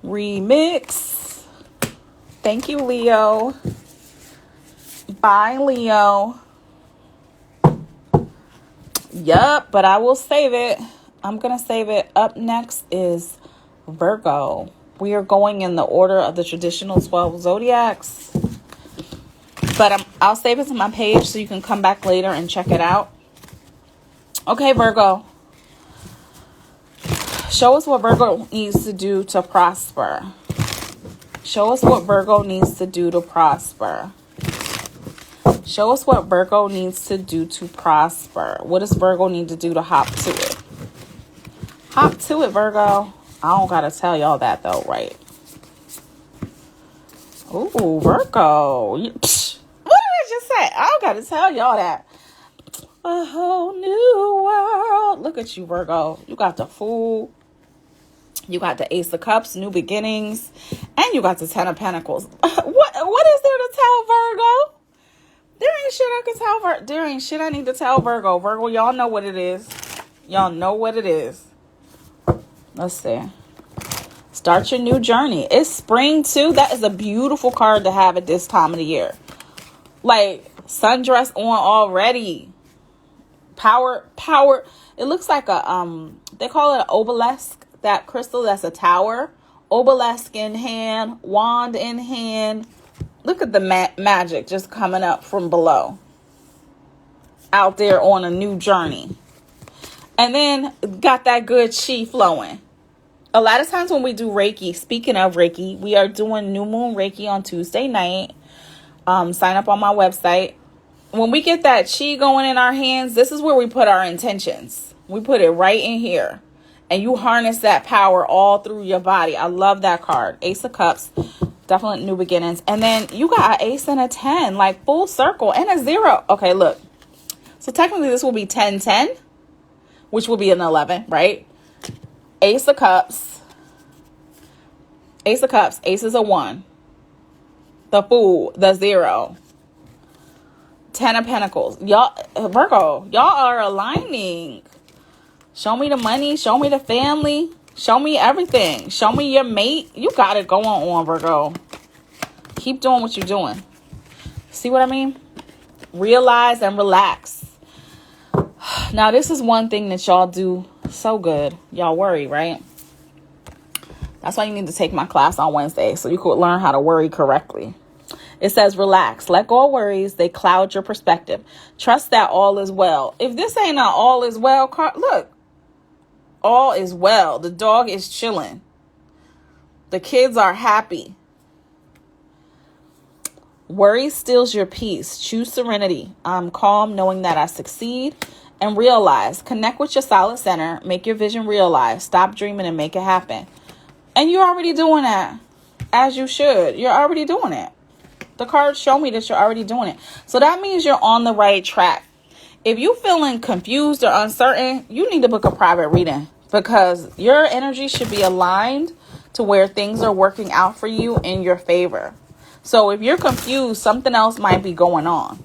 Remix. Thank you, Leo. Bye, Leo. Yup, but I will save it. I'm going to save it. Up next is Virgo. We are going in the order of the traditional 12 zodiacs. But I'll save it to my page so you can come back later and check it out. Okay, Virgo. Show us what Virgo needs to do to prosper. Show us what Virgo needs to do to prosper. Show us what Virgo needs to do to prosper. What does Virgo need to do to hop to it? Hop to it, Virgo. I don't got to tell y'all that, though, right? Ooh, Virgo. What did I just say? I don't got to tell y'all that. A whole new world. Look at you, Virgo. You got the Fool. You got the Ace of Cups, new beginnings. And you got the Ten of Pentacles. What is there to tell, Virgo? There ain't shit I can tell Virgo. There ain't shit I need to tell Virgo. Virgo, y'all know what it is. Y'all know what it is. Let's see. Start your new journey. It's spring too. That is a beautiful card to have at this time of the year. Like, sundress on already. Power. It looks like a, they call it an obelisk. That crystal that's a tower. Obelisk in hand. Wand in hand. Look at the magic just coming up from below. Out there on a new journey. And then got that good chi flowing. A lot of times when we do Reiki, speaking of Reiki, we are doing New Moon Reiki on Tuesday night. Sign up on my website. When we get that chi going in our hands, this is where we put our intentions. We put it right in here. And you harness that power all through your body. I love that card. Ace of Cups. Definitely new beginnings. And then you got an ace and a 10. Like full circle. And a 0. Okay, look. So technically this will be 10-10. Which will be an 11, right? Ace of Cups. Ace of Cups. Ace is a 1. The Fool. The 0. 10 of Pentacles. Y'all, Virgo, y'all are aligning. Show me the money. Show me the family. Show me everything. Show me your mate. You got it going on, Virgo. Keep doing what you're doing. See what I mean? Realize and relax. Now, this is one thing that y'all do so good. Y'all worry, right? That's why you need to take my class on Wednesday so you could learn how to worry correctly. It says, relax. Let go of worries. They cloud your perspective. Trust that all is well. If this ain't an all is well card, look. All is well. The dog is chilling. The kids are happy. Worry steals your peace. Choose serenity. I'm calm knowing that I succeed. And realize. Connect with your solid center. Make your vision realize. Stop dreaming and make it happen. And you're already doing that. As you should. You're already doing it. The cards show me that you're already doing it. So that means you're on the right track. If you're feeling confused or uncertain, you need to book a private reading. Because your energy should be aligned to where things are working out for you in your favor. So if you're confused, something else might be going on.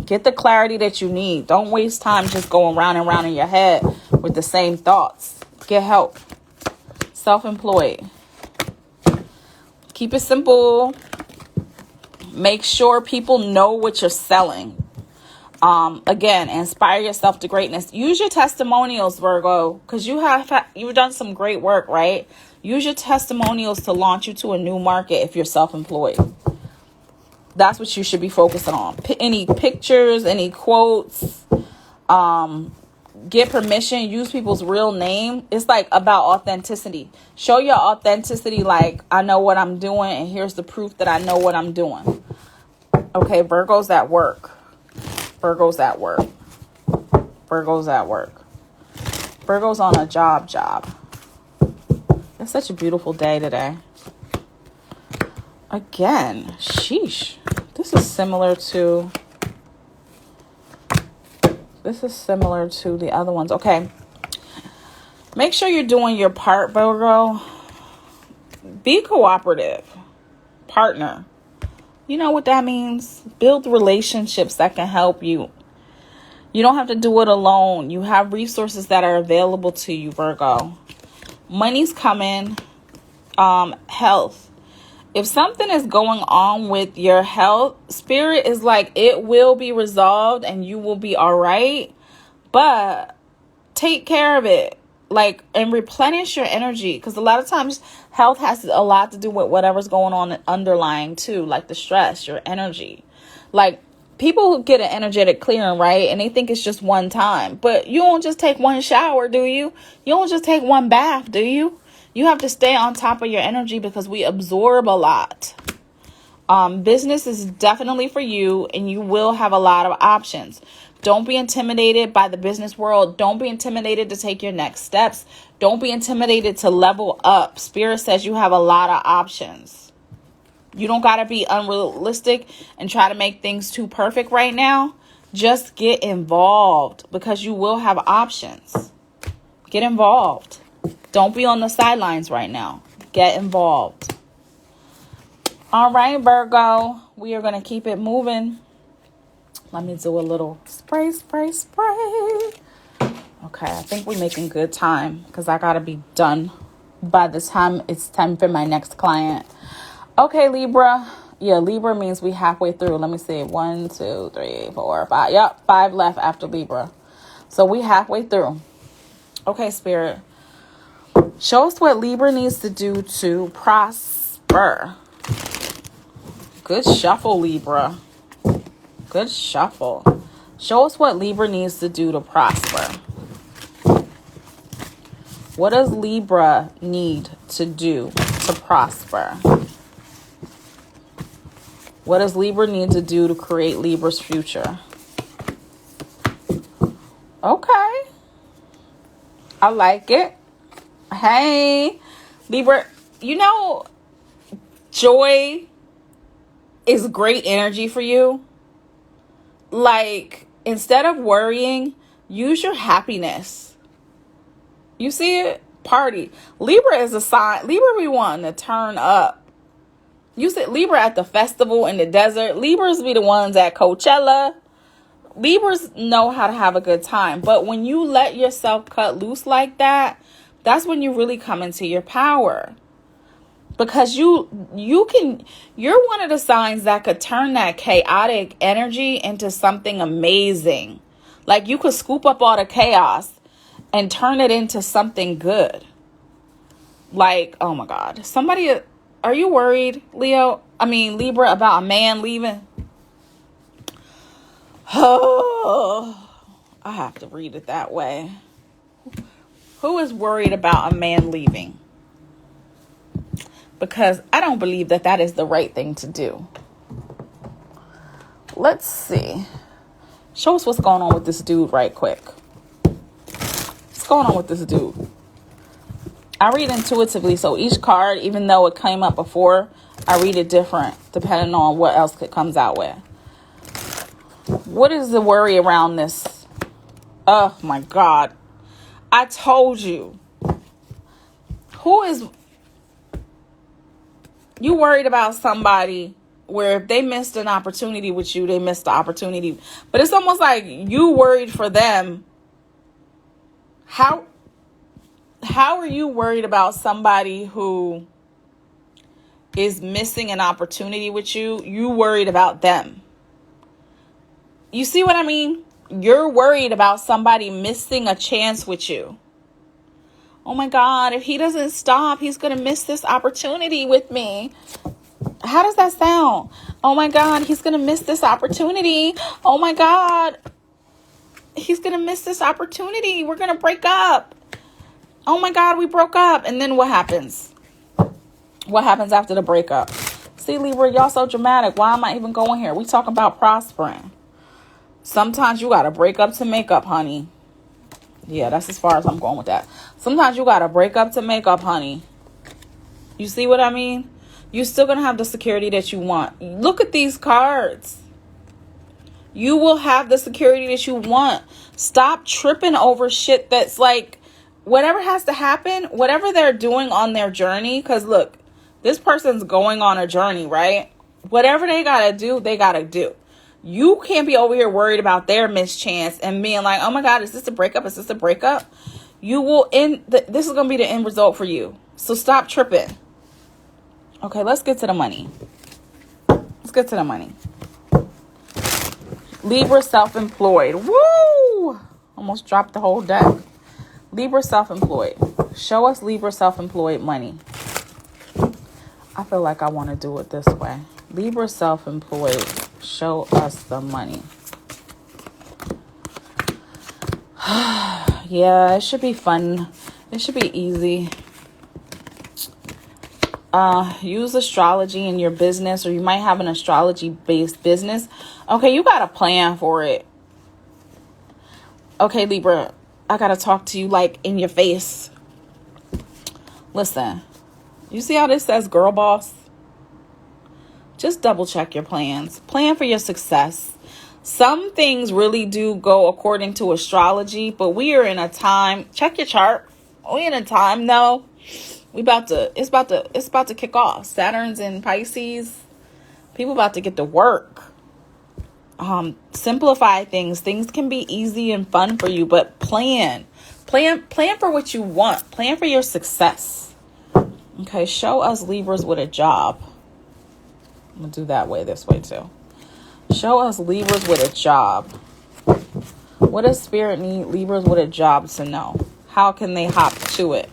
Get the clarity that you need. Don't waste time just going round and round in your head with the same thoughts. Get help. Self-employed. Keep it simple. Make sure people know what you're selling. Again, inspire yourself to greatness. Use your testimonials, Virgo, because you've done some great work, right? Use your testimonials to launch you to a new market if you're self-employed. That's what you should be focusing on. Any pictures, any quotes, get permission, use people's real name. It's like about authenticity. Show your authenticity, like, I know what I'm doing, and here's the proof that I know what I'm doing. Okay, Virgo's at work. Virgo's at work. Virgo's at work. Virgo's on a job. It's such a beautiful day today. Again, sheesh. This is similar to the other ones. Okay. Make sure you're doing your part, Virgo. Be cooperative. Partner. You know what that means? Build relationships that can help you. You don't have to do it alone. You have resources that are available to you, Virgo. Money's coming. Health. If something is going on with your health, spirit is like, it will be resolved and you will be all right. But take care of it. Like, and replenish your energy. Because a lot of times health has a lot to do with whatever's going on underlying too. Like the stress, your energy. Like, people get an energetic clearing, right? And they think it's just one time. But you don't just take one shower, do you? You don't just take one bath, do you? You have to stay on top of your energy because we absorb a lot. Business is definitely for you, and you will have a lot of options. Don't be intimidated by the business world. Don't be intimidated to take your next steps. Don't be intimidated to level up. Spirit says you have a lot of options. You don't got to be unrealistic and try to make things too perfect right now. Just get involved, because you will have options. Get involved. Don't be on the sidelines right now. Get involved. All right, Virgo. We are going to keep it moving. Let me do a little spray. Okay, I think we're making good time because I got to be done by the time it's time for my next client. Okay, Libra. Yeah, Libra means we halfway through. Let me see. 1, 2, 3, 4, 5. Yep, 5 left after Libra. So we halfway through. Okay, Spirit. Show us what Libra needs to do to prosper. Good shuffle, Libra. Good shuffle. Show us what Libra needs to do to prosper. What does Libra need to do to prosper? What does Libra need to do to create Libra's future? Okay. I like it. Hey, Libra, joy is great energy for you. Like, instead of worrying, use your happiness. You see it? Party. Libra is a sign. Libra be wanting to turn up. You see Libra at the festival in the desert. Libras be the ones at Coachella. Libras know how to have a good time. But when you let yourself cut loose like that, that's when you really come into your power. Because you're one of the signs that could turn that chaotic energy into something amazing. Like, you could scoop up all the chaos and turn it into something good. Like, oh my God. Are you worried, Libra, about a man leaving? Oh, I have to read it that way. Who is worried about a man leaving? Because I don't believe that is the right thing to do. Let's see. Show us what's going on with this dude right quick. What's going on with this dude? I read intuitively, so each card, even though it came up before, I read it different depending on what else it comes out with. What is the worry around this? Oh my God. I told you. You worried about somebody where if they missed an opportunity with you, they missed the opportunity. But it's almost like you worried for them. How are you worried about somebody who is missing an opportunity with you? You worried about them. You see what I mean? You're worried about somebody missing a chance with you. Oh my God, if he doesn't stop, he's going to miss this opportunity with me. How does that sound? Oh my God, he's going to miss this opportunity. Oh my God, he's going to miss this opportunity. We're going to break up. Oh my God, we broke up. And then what happens? What happens after the breakup? See, Libra, y'all so dramatic. Why am I even going here? We talking about prospering. Sometimes you got to break up to make up, honey. Yeah, that's as far as I'm going with that. Sometimes you got to break up to make up, honey. You see what I mean? You're still going to have the security that you want. Look at these cards. You will have the security that you want. Stop tripping over shit that's like, whatever has to happen, whatever they're doing on their journey. Because look, this person's going on a journey, right? Whatever they got to do, they got to do. You can't be over here worried about their mischance and being like, oh my God, is this a breakup? Is this a breakup? You will this is going to be the end result for you. So stop tripping. Okay, let's get to the money. Libra self-employed. Woo! Almost dropped the whole deck. Libra self-employed. Show us Libra self-employed money. I feel like I want to do it this way. Libra self-employed. Show us the money. Yeah, it should be fun. It should be easy. Use astrology in your business, or you might have an astrology-based business. Okay, you got a plan for it. Okay, Libra, I got to talk to you like in your face. Listen, you see how this says girl boss? Just double check your plans. Plan for your success. Some things really do go according to astrology, but we are in a time, check your chart. We're in a time now. It's about to kick off. Saturn's in Pisces. People about to get to work. Simplify things. Things can be easy and fun for you, but plan for what you want. Plan for your success. Okay, show us Libras with a job. I'm gonna do this way too. Show us Libras with a job. What does Spirit need Libras with a job to know? How can they hop to it?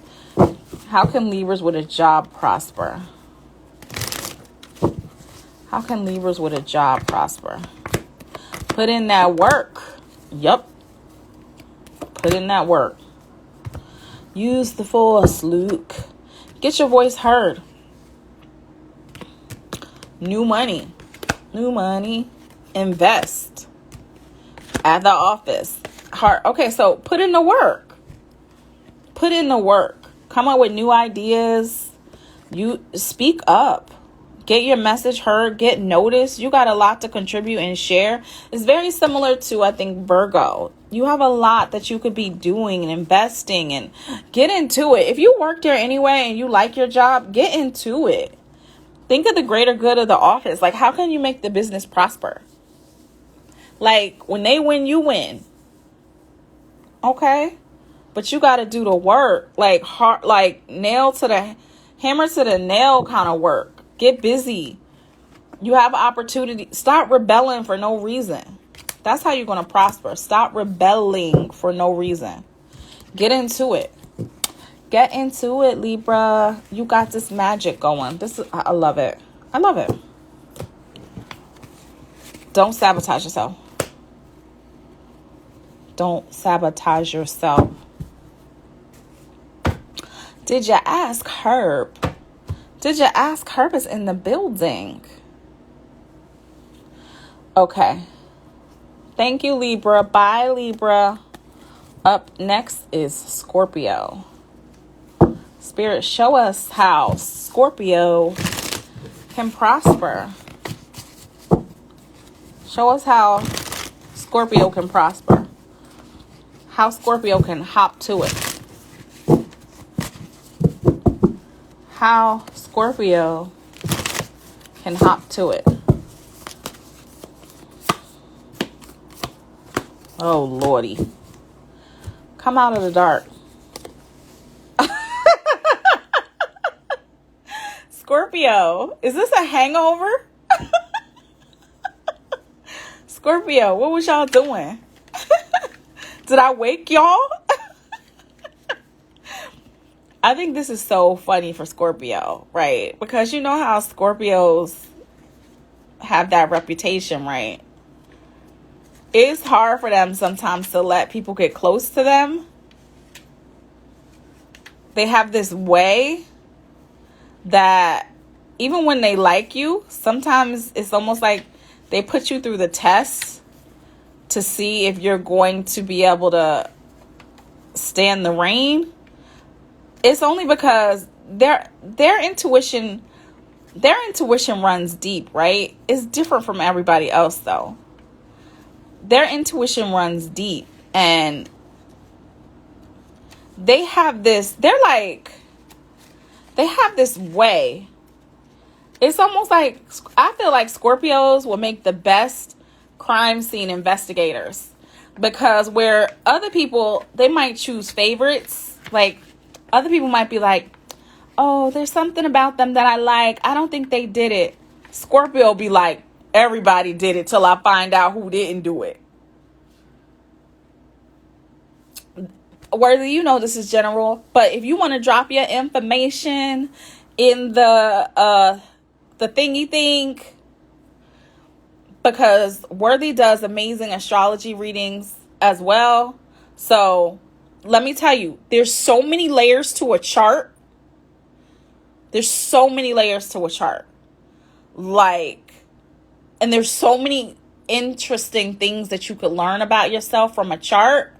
How can Libras with a job prosper? How can Libras with a job prosper? Put in that work. Yup. Put in that work. Use the force, Luke. Get your voice heard. New money. Invest. At the office. Heart. Okay, so put in the work. Come up with new ideas. You speak up. Get your message heard. Get noticed. You got a lot to contribute and share. It's very similar to, I think, Virgo. You have a lot that you could be doing and investing, and get into it. If you work there anyway and you like your job, get into it. Think of the greater good of the office. Like, how can you make the business prosper? Like, when they win, you win. Okay? But you got to do the work. Like, hard, like hammer to the nail kind of work. Get busy. You have an opportunity. Stop rebelling for no reason. That's how you're going to prosper. Stop rebelling for no reason. Get into it. Get into it, Libra. You got this magic going. I love it. I love it. Don't sabotage yourself. Don't sabotage yourself. Did you ask Herb? Herb is in the building. Okay. Thank you, Libra. Bye, Libra. Up next is Scorpio. Spirit, show us how Scorpio can prosper. Show us how Scorpio can prosper. How Scorpio can hop to it. How Scorpio can hop to it. Oh, Lordy. Come out of the dark. Scorpio, is this a hangover? Scorpio, what was y'all doing? Did I wake y'all? I think this is so funny for Scorpio, right? Because you know how Scorpios have that reputation, right? It's hard for them sometimes to let people get close to them. They have this way that even when they like you, sometimes it's almost like they put you through the test to see if you're going to be able to stand the rain. It's only because their intuition runs deep, right? It's different from everybody else, though. Their intuition runs deep, and they have this way. It's almost like, I feel like Scorpios will make the best crime scene investigators, because where other people, they might choose favorites. Like, other people might be like, oh, there's something about them that I like. I don't think they did it. Scorpio will be like, everybody did it till I find out who didn't do it. Whether you know this is general, but if you want to drop your information in the thingy thing, because Worthy does amazing astrology readings as well. So let me tell you, there's so many layers to a chart. And there's so many interesting things that you could learn about yourself from a chart.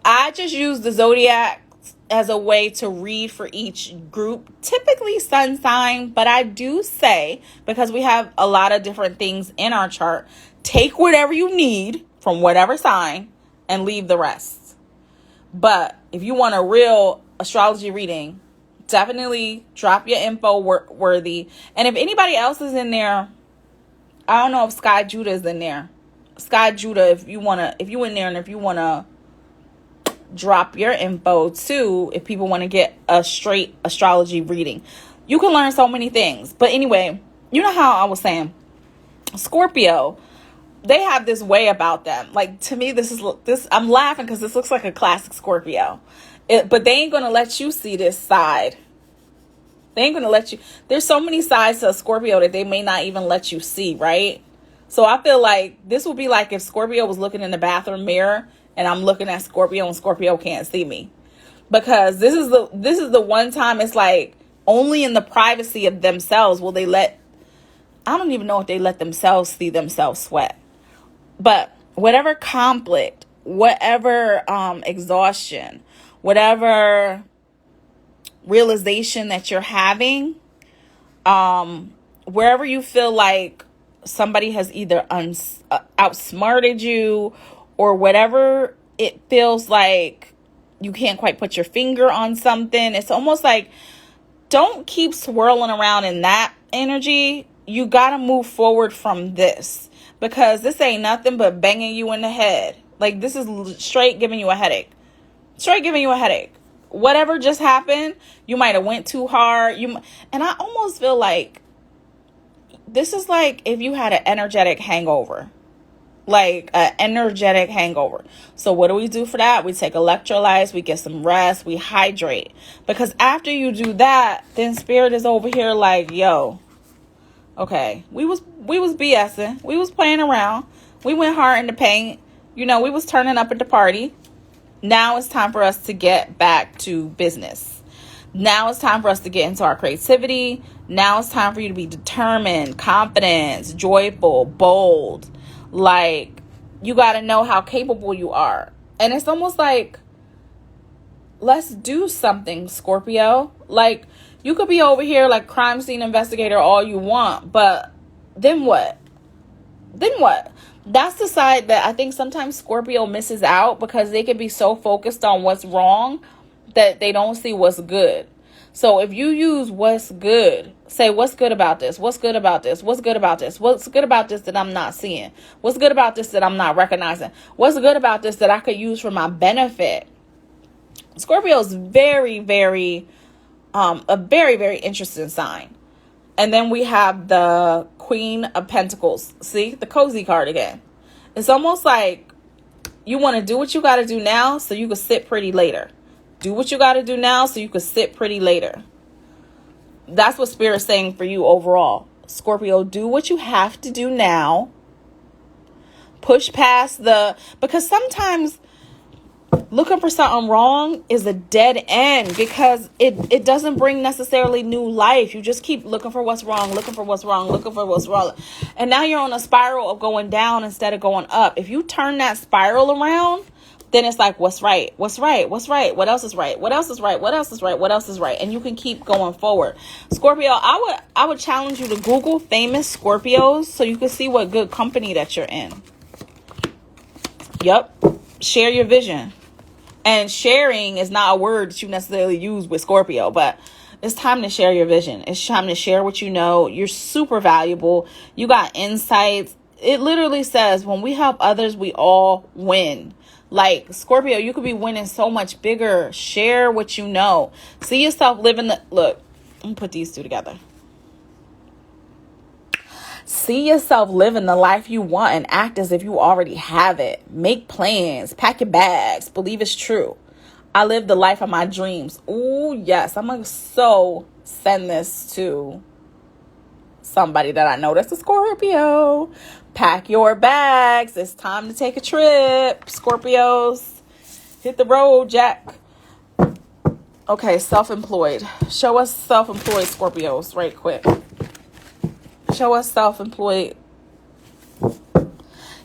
I just use the zodiac as a way to read for each group, typically sun sign, but I do say, because we have a lot of different things in our chart, Take whatever you need from whatever sign and leave the rest. But if you want a real astrology reading, definitely drop your info worthy. And if anybody else is in there, I don't know if Sky Judah is in there. Sky Judah, if you in there and if you wanna drop your info too, if people want to get a straight astrology reading, you can learn so many things. But anyway, you know how I was saying, Scorpio, they have this way about them. Like, to me, this I'm laughing because this looks like a classic Scorpio. But they ain't going to let you see this side. They ain't going to let you. There's so many sides to a Scorpio that they may not even let you see, right? So I feel like this would be like if Scorpio was looking in the bathroom mirror and I'm looking at Scorpio and Scorpio can't see me. Because this is the one time it's like only in the privacy of themselves will they let, I don't even know if they let themselves see themselves sweat. But whatever conflict, whatever exhaustion, whatever realization that you're having, wherever you feel like somebody has either outsmarted you or whatever, it feels like you can't quite put your finger on something. It's almost like, don't keep swirling around in that energy. You got to move forward from this, because this ain't nothing but banging you in the head. Like, this is straight giving you a headache. Straight giving you a headache. Whatever just happened, you might have went too hard. And I almost feel like this is like if you had an energetic hangover. Like an energetic hangover. So what do we do for that? We take electrolytes, we get some rest, we hydrate. Because after you do that, then spirit is over here like, yo, okay, we was BSing. We was playing around. We went hard in the paint. We was turning up at the party. Now it's time for us to get back to business. Now it's time for us to get into our creativity. Now it's time for you to be determined, confident, joyful, bold. Like, you got to know how capable you are. And it's almost like, let's do something, Scorpio. Like, you could be over here like crime scene investigator all you want, but then what? Then what? That's the side that I think sometimes Scorpio misses out, because they can be so focused on what's wrong that they don't see what's good. So if you use what's good, say, what's good about this? What's good about this? What's good about this? What's good about this that I'm not seeing? What's good about this that I'm not recognizing? What's good about this that I could use for my benefit? Scorpio is very, very, a very, very interesting sign. And then we have the Queen of Pentacles. See, the cozy card again. It's almost like you want to do what you got to do now so you can sit pretty later. Do what you got to do now so you can sit pretty later. That's what Spirit's saying for you overall. Scorpio, do what you have to do now. Push past because sometimes looking for something wrong is a dead end, because it doesn't bring necessarily new life. You just keep looking for what's wrong, looking for what's wrong, looking for what's wrong. And now you're on a spiral of going down instead of going up. If you turn that spiral around, then it's like, what's right? What's right? What's right? What else is right? What else is right? What else is right? What else is right? And you can keep going forward. Scorpio, I would challenge you to Google famous Scorpios so you can see what good company that you're in. Yep. Share your vision. And sharing is not a word that you necessarily use with Scorpio, but it's time to share your vision. It's time to share what you know. You're super valuable. You got insights. It literally says, when we help others, we all win. Like, Scorpio, you could be winning so much bigger. Share what you know. See yourself living look, let me put these two together. See yourself living the life you want and act as if you already have it. Make plans. Pack your bags. Believe it's true. I live the life of my dreams. Oh, yes. I'm going to so send this to somebody that I know that's a Scorpio. Pack your bags. It's time to take a trip. Scorpios, hit the road, Jack. Okay, self-employed. Show us self-employed Scorpios right quick. Show us self-employed.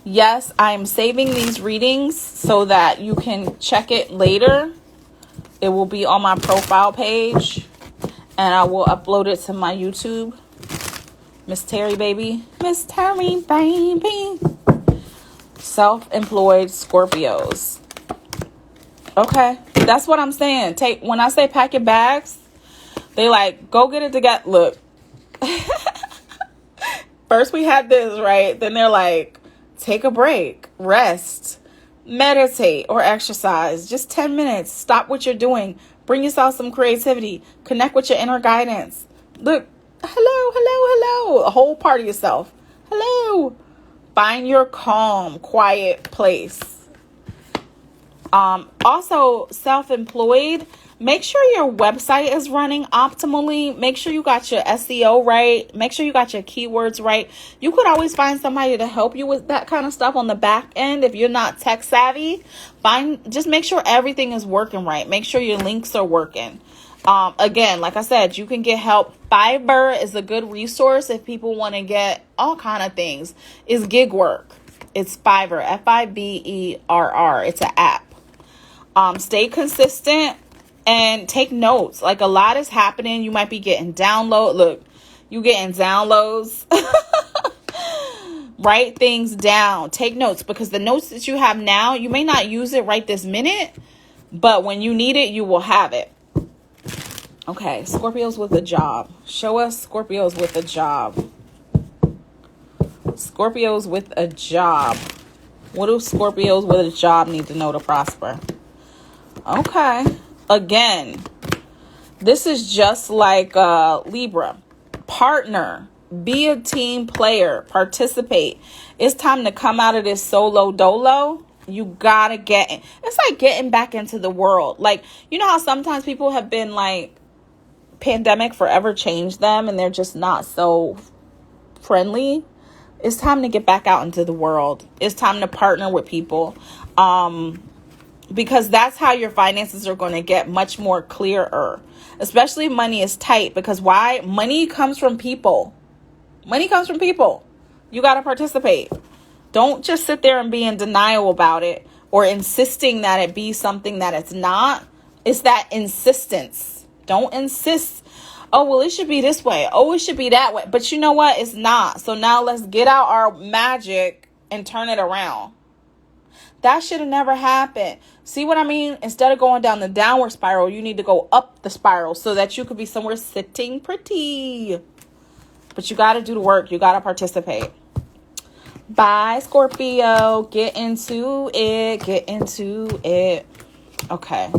Yes, I'm saving these readings so that you can check it later. It will be on my profile page, and I will upload it to my YouTube. Miss Terry, baby. Miss Terry, baby. self-employed Scorpios. Okay, that's what I'm saying. When I say pack your bags, they like, go get it together. Look, first we had this, right? Then they're like, take a break, rest, meditate, or exercise. Just 10 minutes. Stop what you're doing. Bring yourself some creativity. Connect with your inner guidance. Look, hello. A whole part of yourself. Hello. Find your calm, quiet place. Also, self-employed. Make sure your website is running optimally. Make sure you got your SEO right. Make sure you got your keywords right. You could always find somebody to help you with that kind of stuff on the back end. If you're not tech savvy, just make sure everything is working right. Make sure your links are working. Again, like I said, you can get help. Fiverr is a good resource if people want to get all kind of things. It's gig work. It's Fiverr, Fiberr. It's an app. Stay consistent and take notes. Like, a lot is happening. You might be getting download. Look, you getting downloads. Write things down. Take notes, because the notes that you have now, you may not use it right this minute, but when you need it, you will have it. Okay, Scorpios with a job. Show us Scorpios with a job. Scorpios with a job. What do Scorpios with a job need to know to prosper? Okay. Again, this is just like Libra. Partner. Be a team player. Participate. It's time to come out of this solo dolo. You gotta get in. It's like getting back into the world. Like, you know how sometimes people have been like, pandemic forever changed them and they're just not so friendly. It's time to get back out into the world. It's time to partner with people. Because that's how your finances are going to get much more clearer. Especially money is tight. Because why? Money comes from people. Money comes from people. You got to participate. Don't just sit there and be in denial about it, or insisting that it be something that it's not. It's that insistence. Don't insist. Oh, well, it should be this way. Oh, it should be that way. But you know what? It's not. So now let's get out our magic and turn it around. That should have never happened. See what I mean? Instead of going down the downward spiral, you need to go up the spiral so that you could be somewhere sitting pretty. But you got to do the work. You got to participate. Bye, Scorpio. Get into it. Get into it. Okay.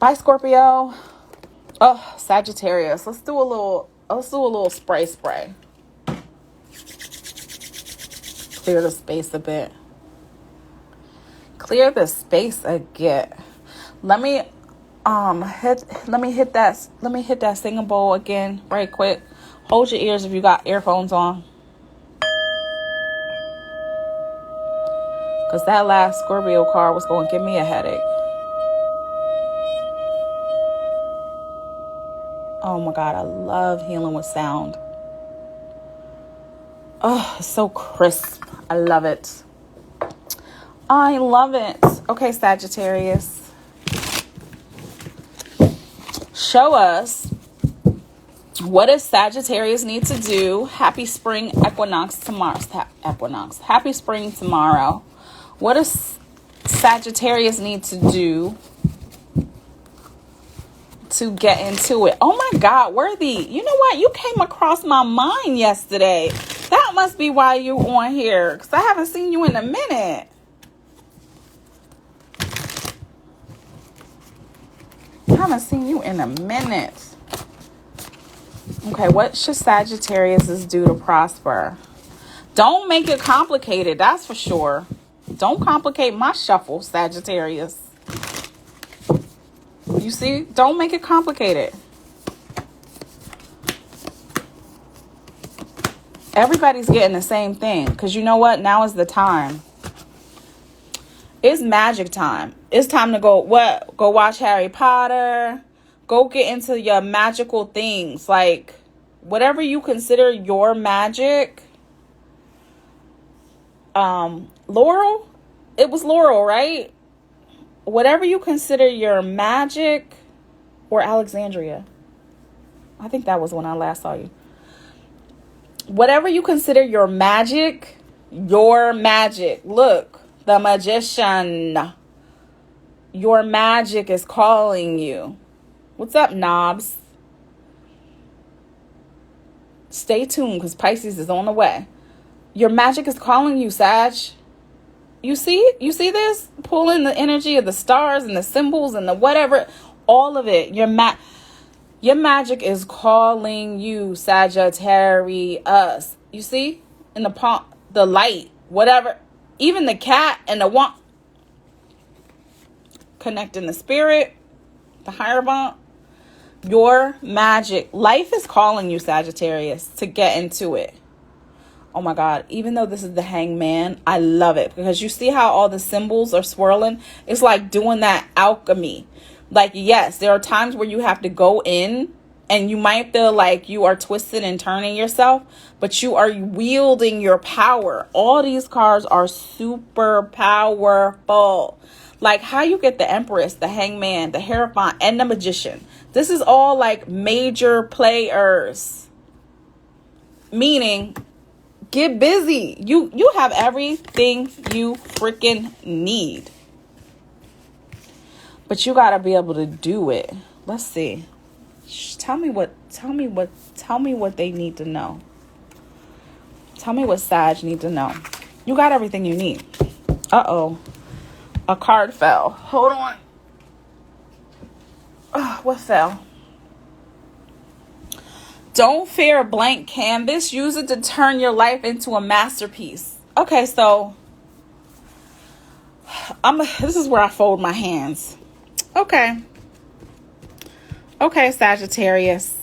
Bye, Scorpio. Oh, Sagittarius. Let's do a little spray. Clear the space a bit. Clear the space again. Let me hit that singing bowl again right quick. Hold your ears if you got earphones on. Cause that last Scorpio card was going to give me a headache. Oh my God, I love healing with sound. Oh, it's so crisp. I love it. I love it. Okay, Sagittarius. Show us, what does Sagittarius need to do? Happy spring equinox tomorrow. Happy spring tomorrow. What does Sagittarius need to do to get into it? Oh my God, Worthy. You know what? You came across my mind yesterday. That must be why you on here, because I haven't seen you in a minute. Okay, what should Sagittarius do to prosper? Don't make it complicated, that's for sure. Don't complicate my shuffle, Sagittarius. You see? Don't make it complicated. Everybody's getting the same thing. Because you know what? Now is the time. It's magic time. It's time to go watch Harry Potter. Go get into your magical things. Like, whatever you consider your magic. Laurel? It was Laurel, right? Whatever you consider your magic, or Alexandria. I think that was when I last saw you. Whatever you consider your magic, Your magic. Look, the magician. Your magic is calling you. What's up, knobs? Stay tuned because Pisces is on the way. Your magic is calling you, Sag. You see this? Pull in the energy of the stars and the symbols and the whatever. All of it. Your magic is calling you, Sagittarius. You see? In the palm, the light, whatever. Even the cat and the one. Connecting the spirit, the higher bond. Your magic. Life is calling you, Sagittarius, to get into it. Oh my God. Even though this is the Hangman, I love it. Because you see how all the symbols are swirling? It's like doing that alchemy. Like, yes, there are times where you have to go in and you might feel like you are twisting and turning yourself, but you are wielding your power. All these cards are super powerful. Like how you get the Empress, the Hangman, the Hierophant, and the Magician. This is all like major players. Meaning, get busy. You have everything you freaking need. But you got to be able to do it. Let's see. Tell me what they need to know. Tell me what Sag need to know. You got everything you need. Uh-oh. A card fell. Hold on. What fell? Don't fear a blank canvas. Use it to turn your life into a masterpiece. Okay, so this is where I fold my hands. Okay, Sagittarius.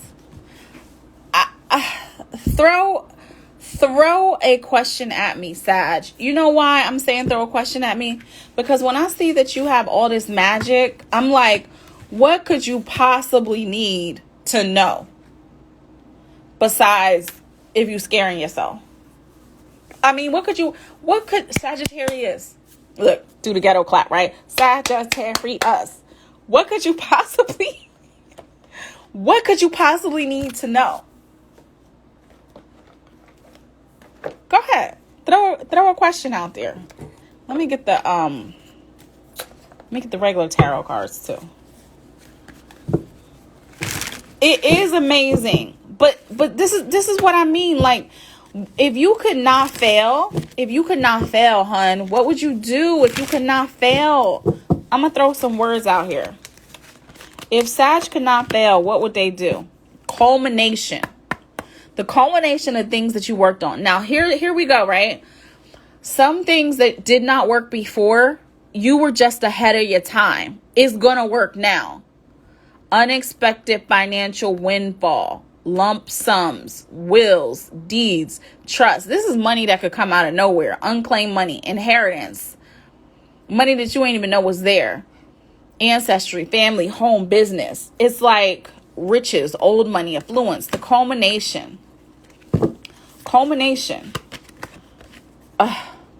Throw a question at me, Sag. You know why I'm saying throw a question at me? Because when I see that you have all this magic, I'm like, what could you possibly need to know? Besides, if you scaring yourself. I mean, what could Sagittarius, look, do the ghetto clap, right? Sagittarius. What could you possibly need to know? Go ahead. Throw a question out there. Let me get the regular tarot cards too. It is amazing. But this is what I mean. Like, if you could not fail, hun, what would you do if you could not fail? I'm going to throw some words out here. If Sag could not fail, what would they do? Culmination. The culmination of things that you worked on. Now, here we go, right? Some things that did not work before, you were just ahead of your time. It's going to work now. Unexpected financial windfall. Lump sums, wills, deeds, trust. This is money that could come out of nowhere. Unclaimed money, inheritance, money that you ain't even know was there. Ancestry, family, home, business. It's like riches, old money, affluence, the culmination.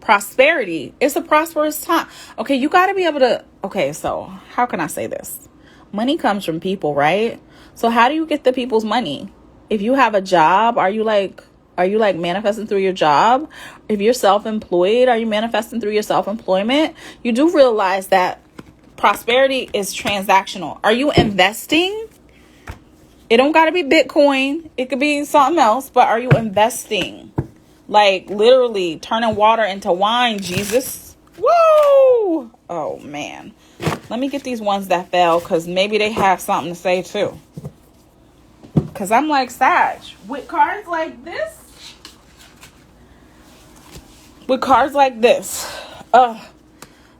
Prosperity. It's a prosperous time. Okay, you got to be able to. Okay, so how can I say this? Money comes from people, right? So how do you get the people's money? If you have a job, are you like manifesting through your job? If you're self-employed, are you manifesting through your self-employment? You do realize that prosperity is transactional. Are you investing? It don't got to be Bitcoin. It could be something else, but are you investing? Like literally turning water into wine, Jesus. Whoa! Oh, man. Let me get these ones that fell because maybe they have something to say too. Because I'm like Sag. With cards like this.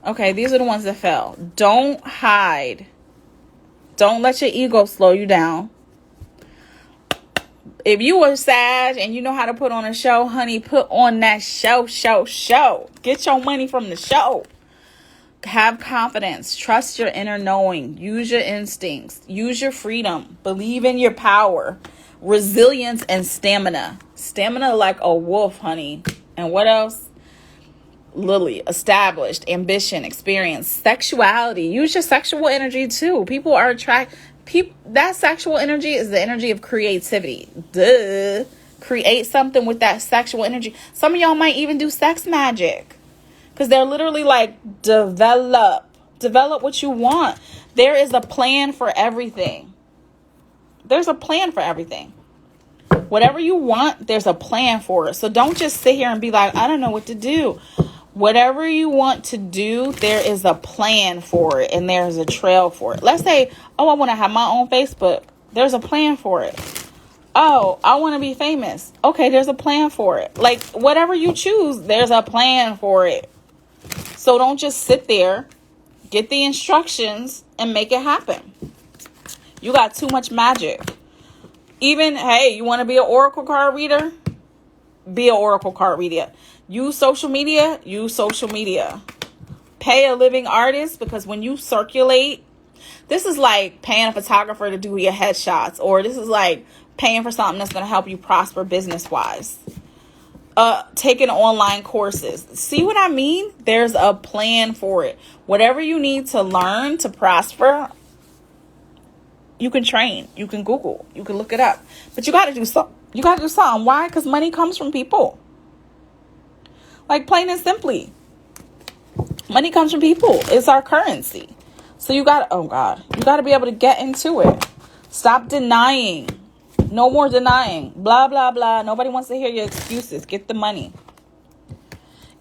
Okay, these are the ones that fell. Don't hide. Don't let your ego slow you down. If you are Sag and you know how to put on a show, honey, put on that show. Get your money from the show. Have confidence. Trust your inner knowing. Use your instincts. Use your freedom. Believe in your power. Resilience and stamina. Stamina like a wolf, honey. And what else? Lily. Established. Ambition. Experience. Sexuality. Use your sexual energy too. People are that sexual energy is the energy of creativity. Duh. create something with that sexual energy. Some of y'all might even do sex magic, because they're literally like, develop what you want. There is a plan for everything. There's a plan for everything. Whatever you want, there's a plan for it. So don't just sit here and be like, I don't know what to do. Whatever you want to do, there is a plan for it, and there's a trail for it. Let's say, oh, I want to have my own Facebook. There's a plan for it. Oh, I want to be famous. Okay, there's a plan for it. Like, whatever you choose, there's a plan for it. So don't just sit there, get the instructions, and make it happen. You got too much magic. Even, hey, you want to be an oracle card reader? Be an oracle card reader. Use social media. Pay a living artist, because when you circulate, this is like paying a photographer to do your headshots, or this is like paying for something that's going to help you prosper business-wise. Taking online courses. See what I mean? There's a plan for it. Whatever you need to learn to prosper, you can train. You can Google. You can look it up. But you got to do something. Why? Because money comes from people. Like, plain and simply. Money comes from people. It's our currency. So you got to be able to get into it. Stop denying. No more denying. Blah, blah, blah. Nobody wants to hear your excuses. Get the money.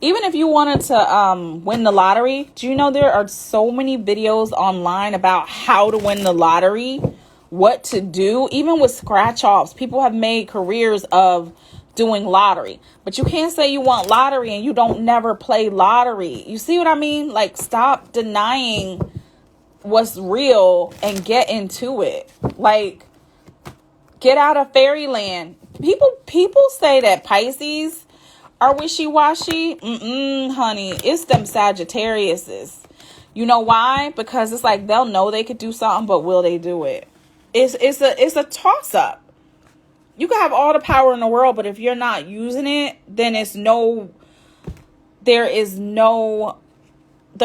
Even if you wanted to win the lottery, do you know there are so many videos online about how to win the lottery, what to do? Even with scratch-offs, people have made careers of doing lottery. But you can't say you want lottery and you don't never play lottery. You see what I mean? Like, stop denying what's real and get into it. Like, get out of fairyland. People say that Pisces are wishy-washy. Honey, it's them Sagittariuses. You know why? Because it's like they'll know they could do something, but will they do it? It's a toss-up. You can have all the power in the world, but if you're not using it, then the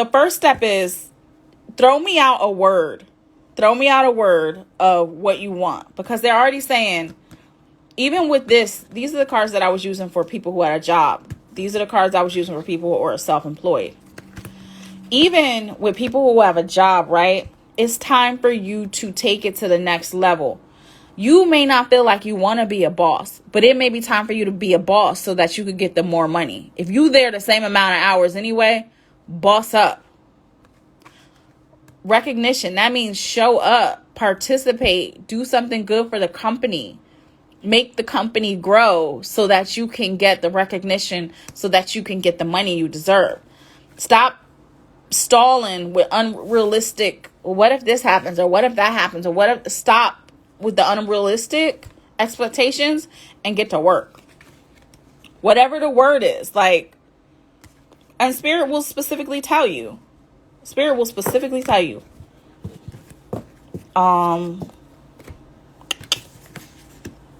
first step is throw me out a word. Throw me out a word of what you want, because they're already saying, even with this, these are the cards that I was using for people who had a job. These are the cards I was using for people who are self-employed. Even with people who have a job, right? It's time for you to take it to the next level. You may not feel like you want to be a boss, but it may be time for you to be a boss so that you could get the more money. If you there the same amount of hours anyway, boss up. Recognition, that means show up, participate, do something good for the company. Make the company grow so that you can get the recognition, so that you can get the money you deserve. Stop stalling with unrealistic, what if this happens, or what if that happens, or what if, stop with the unrealistic expectations and get to work. Whatever the word is, like, and Spirit will specifically tell you.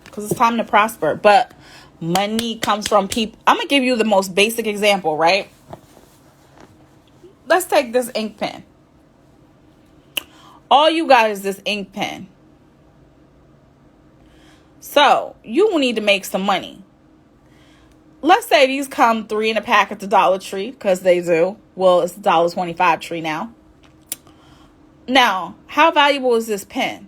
Because it's time to prosper. But money comes from people. I'm going to give you the most basic example, right? Let's take this ink pen. All you got is this ink pen. So you will need to make some money. Let's say these come 3 in a pack at the Dollar Tree, because they do. Well, it's the $1.25 tree now. Now, how valuable is this pen?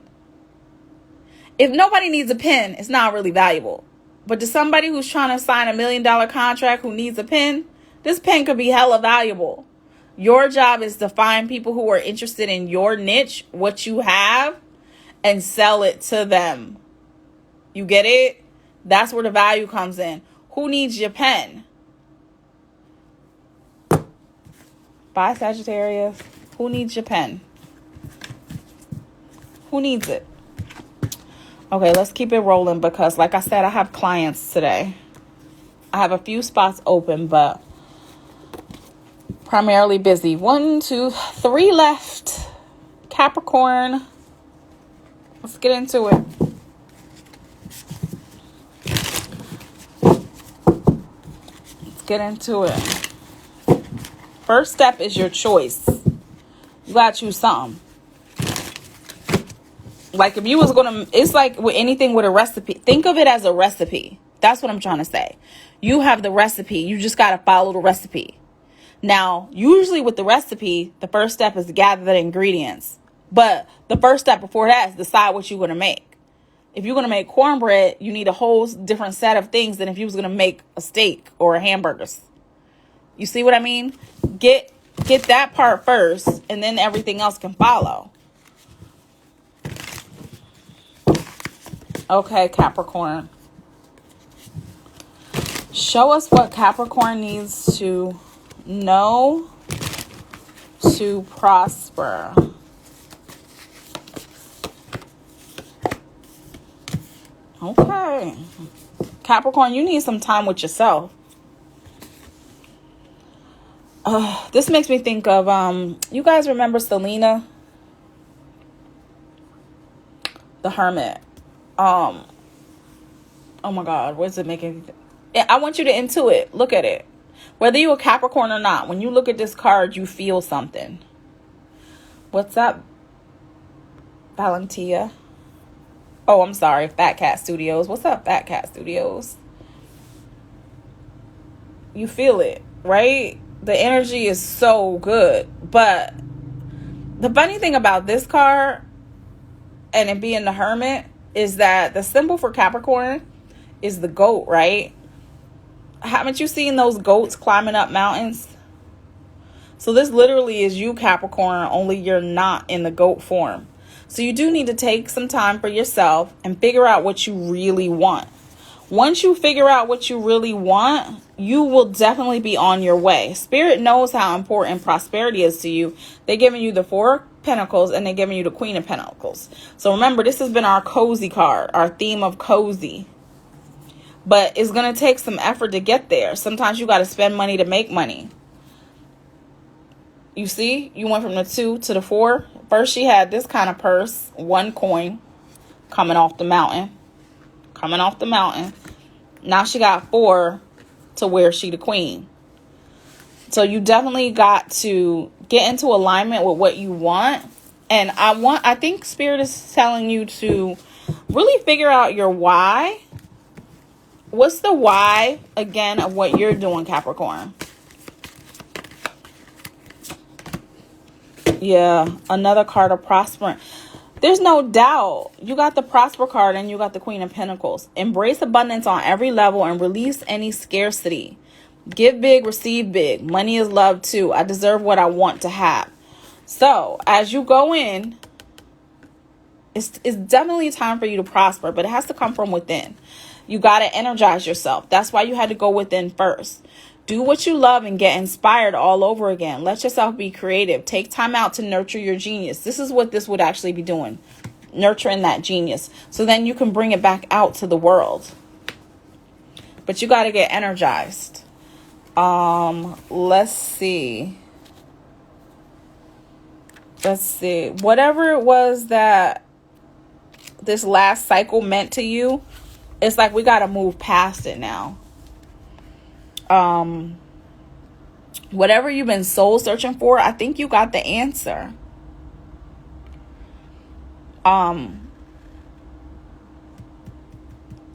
If nobody needs a pen, it's not really valuable. But to somebody who's trying to sign $1 million contract who needs a pen, this pen could be hella valuable. Your job is to find people who are interested in your niche, what you have, and sell it to them. You get it? That's where the value comes in. Who needs your pen? Bye, Sagittarius. Who needs your pen? Who needs it? Okay, let's keep it rolling, because like I said, I have clients today. I have a few spots open, but primarily busy. 1, 2, 3 left. Capricorn. Let's get into it. Get into it. First step is your choice. You gotta choose something. Like, if you was gonna, it's like with anything with a recipe. Think of it as a recipe. That's what I'm trying to say. You have the recipe. You just got to follow the recipe. Now, usually with the recipe, the first step is to gather the ingredients. But the first step before that is decide what you're going to make. If you're going to make cornbread, you need a whole different set of things than if you was going to make a steak or hamburgers. You see what I mean? Get that part first, and then everything else can follow. Okay, Capricorn. Show us what Capricorn needs to know to prosper. Okay. Capricorn, you need some time with yourself. This makes me think of, you guys remember Selena? The Hermit. Oh my God, what is it making? I want you to intuit. Look at it. Whether you're a Capricorn or not, when you look at this card, you feel something. What's up, Valentia? Oh, I'm sorry, Fat Cat Studios. What's up, Fat Cat Studios? You feel it, right? The energy is so good. But the funny thing about this card and it being the Hermit is that the symbol for Capricorn is the goat, right? Haven't you seen those goats climbing up mountains? So this literally is you, Capricorn, only you're not in the goat form. So you do need to take some time for yourself and figure out what you really want. Once you figure out what you really want, you will definitely be on your way. Spirit knows how important prosperity is to you. They're giving you the Four of Pentacles and they're giving you the Queen of Pentacles. So remember, this has been our cozy card, our theme of cozy. But it's going to take some effort to get there. Sometimes you got to spend money to make money. You see, you went from the 2 to the 4. First, she had this kind of purse, 1 coin coming off the mountain. Now she got 4 to where she the queen. So you definitely got to get into alignment with what you want. And I think Spirit is telling you to really figure out your why. What's the why, again, of what you're doing, Capricorn? Yeah, another card of prospering. There's no doubt. You got the Prosper card and you got the Queen of Pentacles. Embrace abundance on every level and release any scarcity. Give big, receive big. Money is love too. I deserve what I want to have. So, as you go in, it's definitely time for you to prosper, but it has to come from within. You got to energize yourself. That's why you had to go within first. Do what you love and get inspired all over again. Let yourself be creative. Take time out to nurture your genius. This is what this would actually be doing. Nurturing that genius. So then you can bring it back out to the world. But you got to get energized. Let's see. Whatever it was that this last cycle meant to you, it's like we got to move past it now. Whatever you've been soul searching for, I think you got the answer.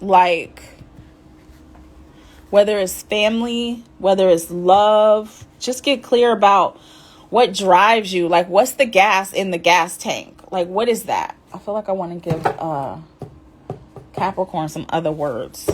Like, whether it's family, whether it's love, just get clear about what drives you. Like, what's the gas in the gas tank? Like, what is that? I feel like I want to give Capricorn some other words.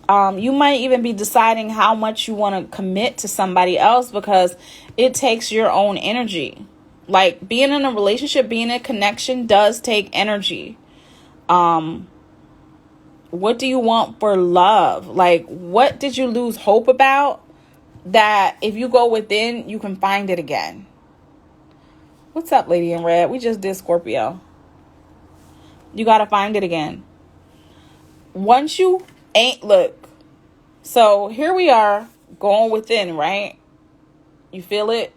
You might even be deciding how much you want to commit to somebody else because it takes your own energy. Like, being in a relationship, being in a connection does take energy. What do you want for love? Like, what did you lose hope about that if you go within, you can find it again? What's up, Lady in Red? We just did Scorpio. You got to find it again. Once you look. So here we are going within, right? You feel it?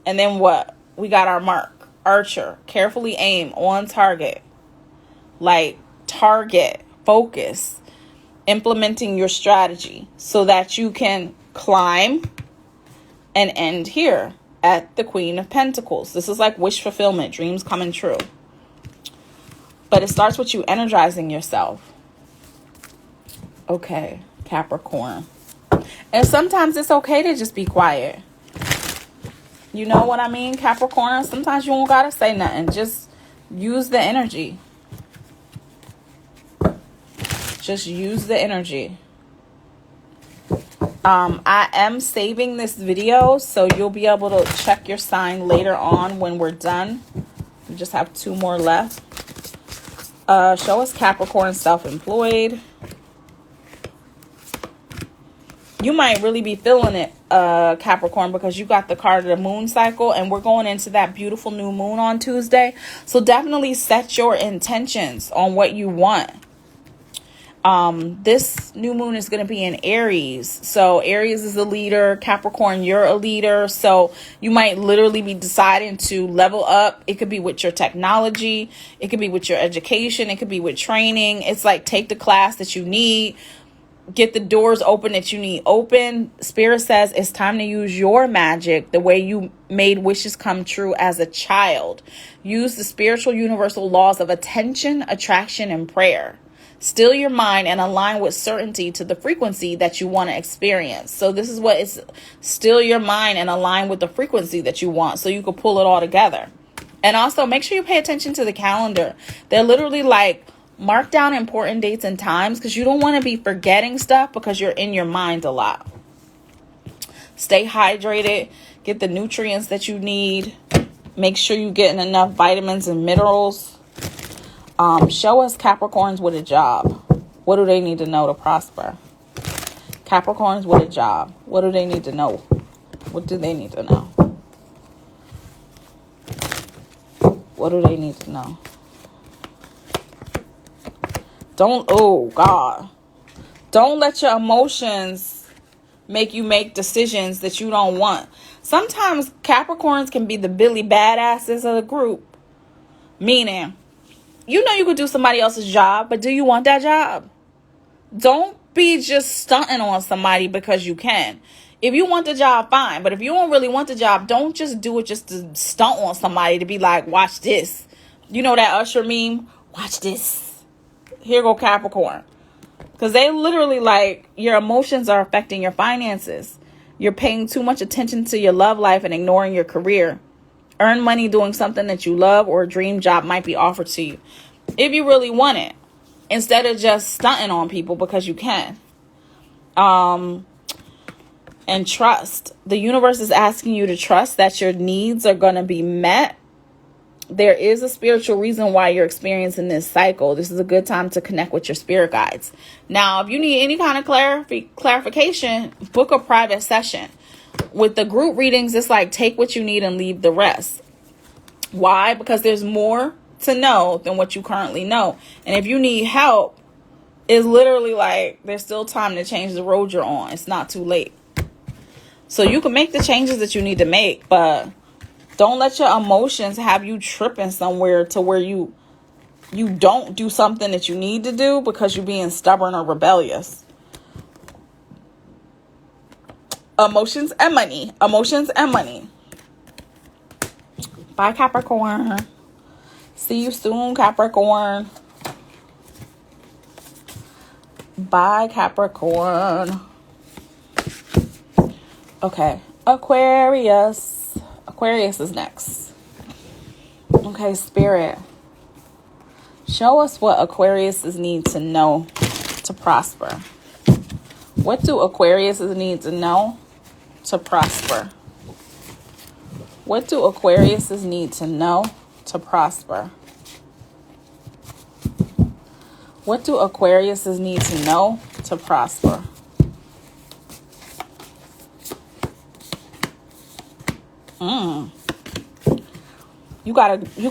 And then what? We got our mark. Archer. Carefully aim on target. Like, target. Focus. Implementing your strategy so that you can climb, and end here at the Queen of Pentacles. This is like wish fulfillment, dreams coming true. But it starts with you energizing yourself. Okay, Capricorn. And sometimes it's okay to just be quiet. You know what I mean, Capricorn? Sometimes you don't gotta say nothing. Just use the energy. Just use the energy. I am saving this video, so you'll be able to check your sign later on when we're done. We just have 2 more left. Show us Capricorn self-employed. You might really be feeling it, Capricorn, because you got the card of the moon cycle, and we're going into that beautiful new moon on Tuesday. So definitely set your intentions on what you want. This new moon is going to be in Aries. So Aries is a leader. Capricorn, you're a leader. So you might literally be deciding to level up. It could be with your technology. It could be with your education. It could be with training. It's like take the class that you need. Get the doors open that you need open. Spirit says it's time to use your magic the way you made wishes come true as a child. Use the spiritual universal laws of attention, attraction, and prayer. Still your mind and align with certainty to the frequency that you want to experience. So this is what it's still your mind and align with the frequency that you want so you can pull it all together. And also make sure you pay attention to the calendar. They're literally like mark down important dates and times because you don't want to be forgetting stuff because you're in your mind a lot. Stay hydrated. Get the nutrients that you need. Make sure you're getting enough vitamins and minerals. Show us Capricorns with a job. What do they need to know to prosper? Capricorns with a job. What do they need to know? What do they need to know? What do they need to know? Oh God. Don't let your emotions make you make decisions that you don't want. Sometimes Capricorns can be the Billy badasses of the group. Meaning, you know you could do somebody else's job, but do you want that job? Don't be just stunting on somebody because you can. If you want the job, fine. But if you don't really want the job, don't just do it just to stunt on somebody to be like, watch this. You know that Usher meme? Watch this. Here go Capricorn. Because they literally like your emotions are affecting your finances. You're paying too much attention to your love life and ignoring your career. Earn money doing something that you love or a dream job might be offered to you. If you really want it. Instead of just stunting on people because you can. And trust. The universe is asking you to trust that your needs are going to be met. There is a spiritual reason why you're experiencing this cycle. This is a good time to connect with your spirit guides. Now, if you need any kind of clarification, book a private session. With the group readings, it's like take what you need and leave the rest. Why? Because there's more to know than what you currently know. And if you need help, it's literally like there's still time to change the road you're on. It's not too late. So you can make the changes that you need to make, but don't let your emotions have you tripping somewhere to where you don't do something that you need to do because you're being stubborn or rebellious. Emotions and money. Emotions and money. Bye, Capricorn. See you soon, Capricorn. Bye, Capricorn. Okay, Aquarius. Aquarius is next. Okay, Spirit. Show us what Aquariuses need to know to prosper. What do Aquariuses need to know to prosper? What do Aquariuses need to know to prosper? What do Aquariuses need to know to prosper? You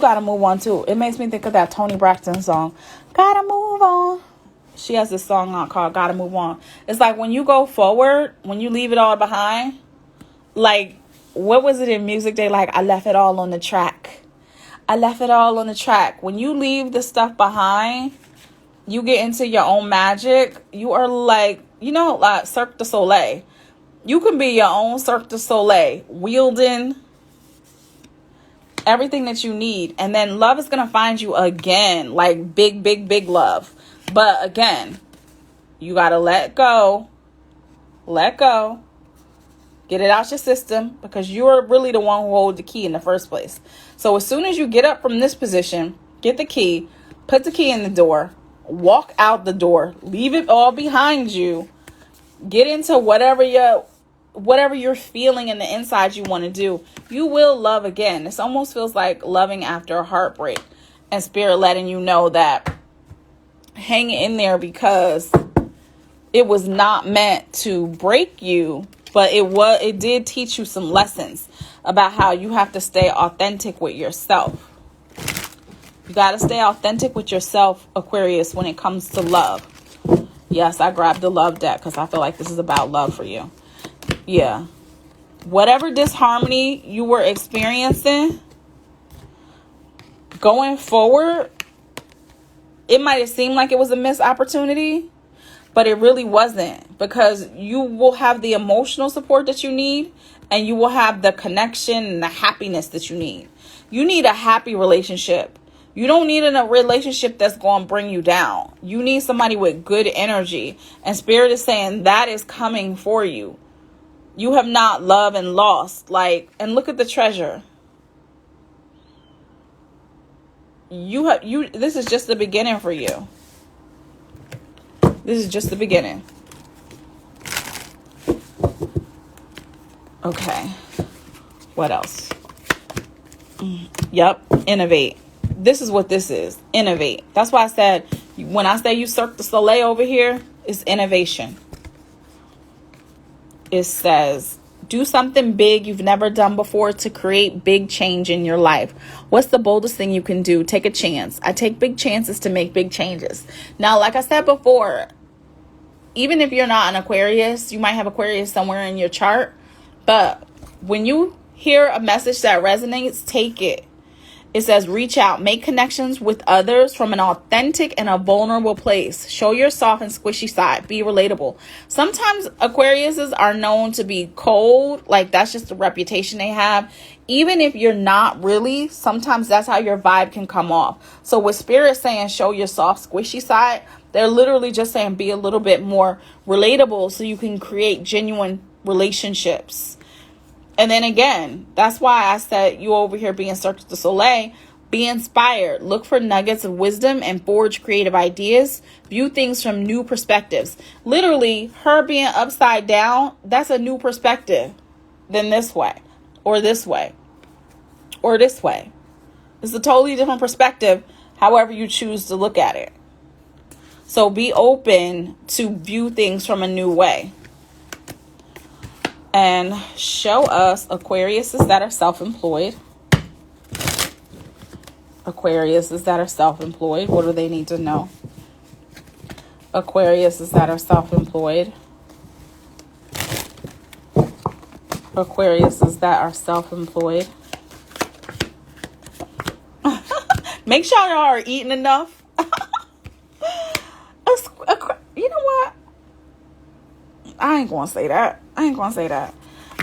gotta move on too. It makes me think of that Toni Braxton song, Gotta Move On. She has this song out called Gotta Move On. It's like when you go forward, when you leave it all behind, like, what was it in music? They like, I left it all on the track. I left it all on the track. When you leave the stuff behind, you get into your own magic. You are like, like Cirque du Soleil. You can be your own Cirque du Soleil, wielding everything that you need. And then love is going to find you again, like big, big, big love. But again, you got to let go. Let go. Get it out your system, because you're really the one who holds the key in the first place. So as soon as you get up from this position, get the key, put the key in the door, walk out the door, leave it all behind you, get into whatever you're feeling in the inside you want to do, you will love again. This almost feels like loving after a heartbreak, and Spirit letting you know that hang in there, because it was not meant to break you, but it did teach you some lessons about how you have to stay authentic with yourself. You got to stay authentic with yourself, Aquarius, when it comes to love. Yes, I grabbed the love deck because I feel like this is about love for you. Yeah. Whatever disharmony you were experiencing, going forward, it might have seemed like it was a missed opportunity, but it really wasn't, because you will have the emotional support that you need, and you will have the connection and the happiness that you need. You need a happy relationship. You don't need a relationship that's going to bring you down. You need somebody with good energy, and Spirit is saying that is coming for you. You have not loved and lost. And look at the treasure. This is just the beginning for you. This is just the beginning. Okay. What else? Yep. Innovate. This is what this is. Innovate. That's why I said, when I say you Cirque du Soleil over here, it's innovation. It says, do something big you've never done before to create big change in your life. What's the boldest thing you can do? Take a chance. I take big chances to make big changes. Now, like I said before, even if you're not an Aquarius, you might have Aquarius somewhere in your chart. But when you hear a message that resonates, take it. It says, reach out, make connections with others from an authentic and a vulnerable place. Show your soft and squishy side. Be relatable. Sometimes Aquariuses are known to be cold. That's just the reputation they have. Even if you're not really, sometimes that's how your vibe can come off. So with Spirit saying, show your soft, squishy side, they're literally just saying, be a little bit more relatable so you can create genuine relationships. And then again, that's why I said you over here being Cirque du Soleil. Be inspired. Look for nuggets of wisdom and forge creative ideas. View things from new perspectives. Literally, her being upside down, that's a new perspective than this way, or this way, or this way. It's a totally different perspective, however you choose to look at it. So be open to view things from a new way. And show us Aquariuses that are self-employed. Aquariuses that are self-employed. What do they need to know? Aquariuses that are self-employed. Aquariuses that are self-employed. Make sure y'all are eating enough. You know what? I ain't gonna say that.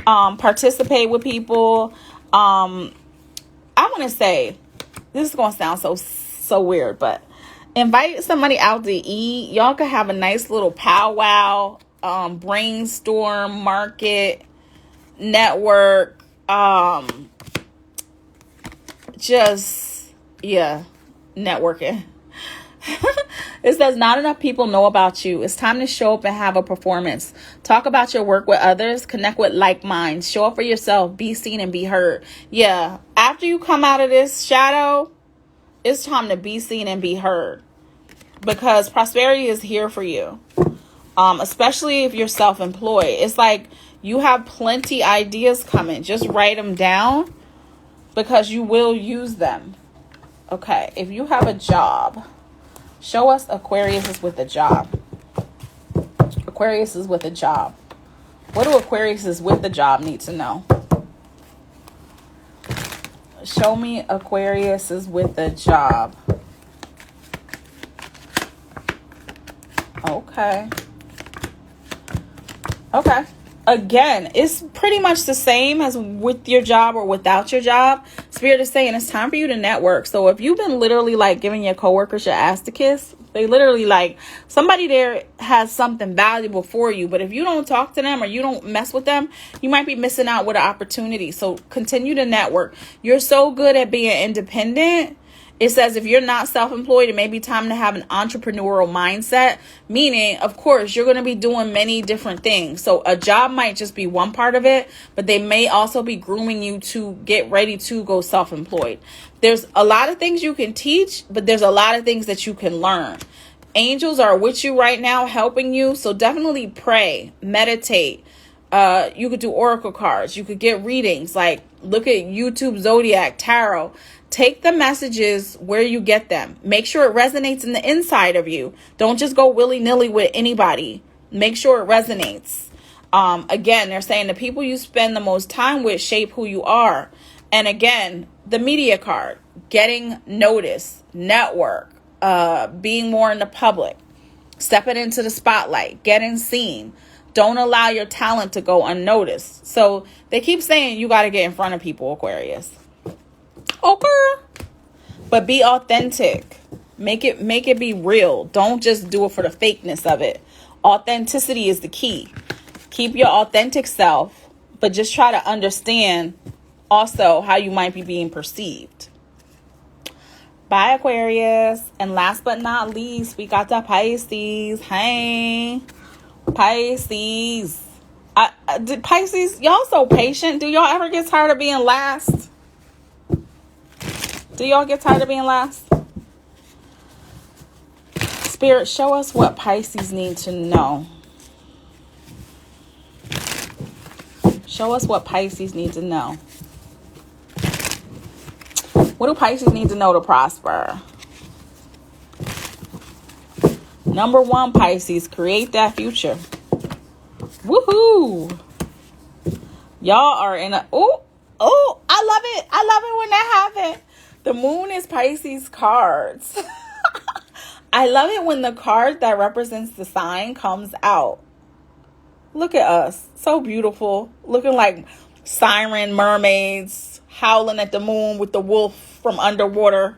Participate with people. I want to say, this is gonna sound so weird, but invite somebody out to eat. Y'all could have a nice little powwow, brainstorm, market, network, networking. It says, not enough people know about you. It's time to show up and have a performance. Talk about your work with others. Connect with like minds. Show up for yourself. Be seen and be heard. Yeah. After you come out of this shadow, it's time to be seen and be heard. Because prosperity is here for you. Especially if you're self-employed. It's like you have plenty ideas coming. Just write them down, because you will use them. Okay. If you have a job, show us Aquariuses with a job. Aquariuses with a job. What do Aquariuses with the job need to know? Show me Aquariuses with a job. Okay. again, it's pretty much the same as with your job or without your job. Spirit is saying it's time for you to network. So if you've been literally like giving your coworkers your ass to kiss, they literally like somebody there has something valuable for you. But if you don't talk to them or you don't mess with them, you might be missing out with an opportunity. So continue to network. You're so good at being independent. It says if you're not self-employed, it may be time to have an entrepreneurial mindset, meaning, of course, you're going to be doing many different things. So a job might just be one part of it, but they may also be grooming you to get ready to go self-employed. There's a lot of things you can teach, but there's a lot of things that you can learn. Angels are with you right now, helping you. So definitely pray, meditate. You could do oracle cards. You could get readings, like look at YouTube, Zodiac, Tarot. Take the messages where you get them. Make sure it resonates in the inside of you. Don't just go willy-nilly with anybody. Make sure it resonates. Again, they're saying the people you spend the most time with shape who you are. And again, the media card, getting noticed, network, being more in the public, stepping into the spotlight, getting seen. Don't allow your talent to go unnoticed. So they keep saying you got to get in front of people, Aquarius. Okay. But be authentic. Make it be real. Don't just do it for the fakeness of it. Authenticity is the key. Keep your authentic self, but just try to understand also how you might be being perceived. Bye, Aquarius. And last but not least, we got the Pisces. Hey, Pisces. Pisces, y'all so patient. Do y'all ever get tired of being last? Do y'all get tired of being last? Spirit, show us what Pisces need to know. Show us what Pisces need to know. What do Pisces need to know to prosper? Number one, Pisces, create that future. Woohoo! Y'all are in a... Oh, I love it. I love it when that happens. The moon is Pisces cards. I love it when the card that represents the sign comes out. Look at us. So beautiful. Looking like siren mermaids howling at the moon with the wolf from underwater.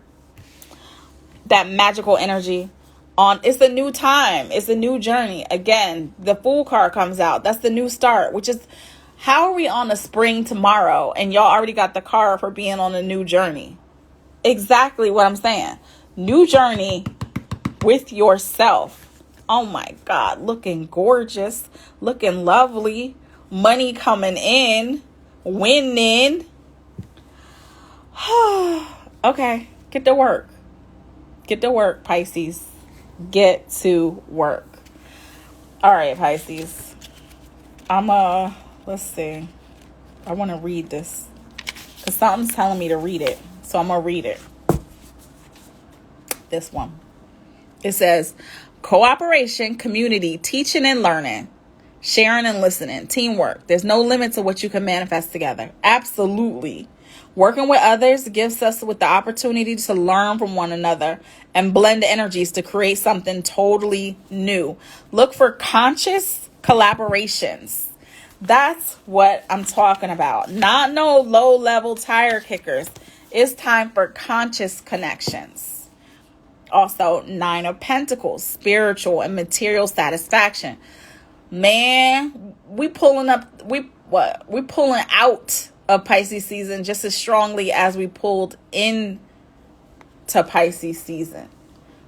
That magical energy. It's a new time. It's a new journey. Again, the Fool card comes out. That's the new start, which is how are we on a spring tomorrow and y'all already got the card for being on a new journey? Exactly what I'm saying. New journey with yourself. Oh my God. Looking gorgeous. Looking lovely. Money coming in. Winning. Okay. Get to work. Get to work, Pisces. Get to work. All right, Pisces. Let's see. I want to read this because something's telling me to read it. So I'm going to read it. This one. It says, cooperation, community, teaching and learning, sharing and listening, teamwork. There's no limit to what you can manifest together. Absolutely. Working with others gives us with the opportunity to learn from one another and blend energies to create something totally new. Look for conscious collaborations. That's what I'm talking about. Not no low-level tire kickers. It's time for conscious connections. Also, 9 of Pentacles, spiritual and material satisfaction. Man, we pulling out of Pisces season just as strongly as we pulled in to Pisces season.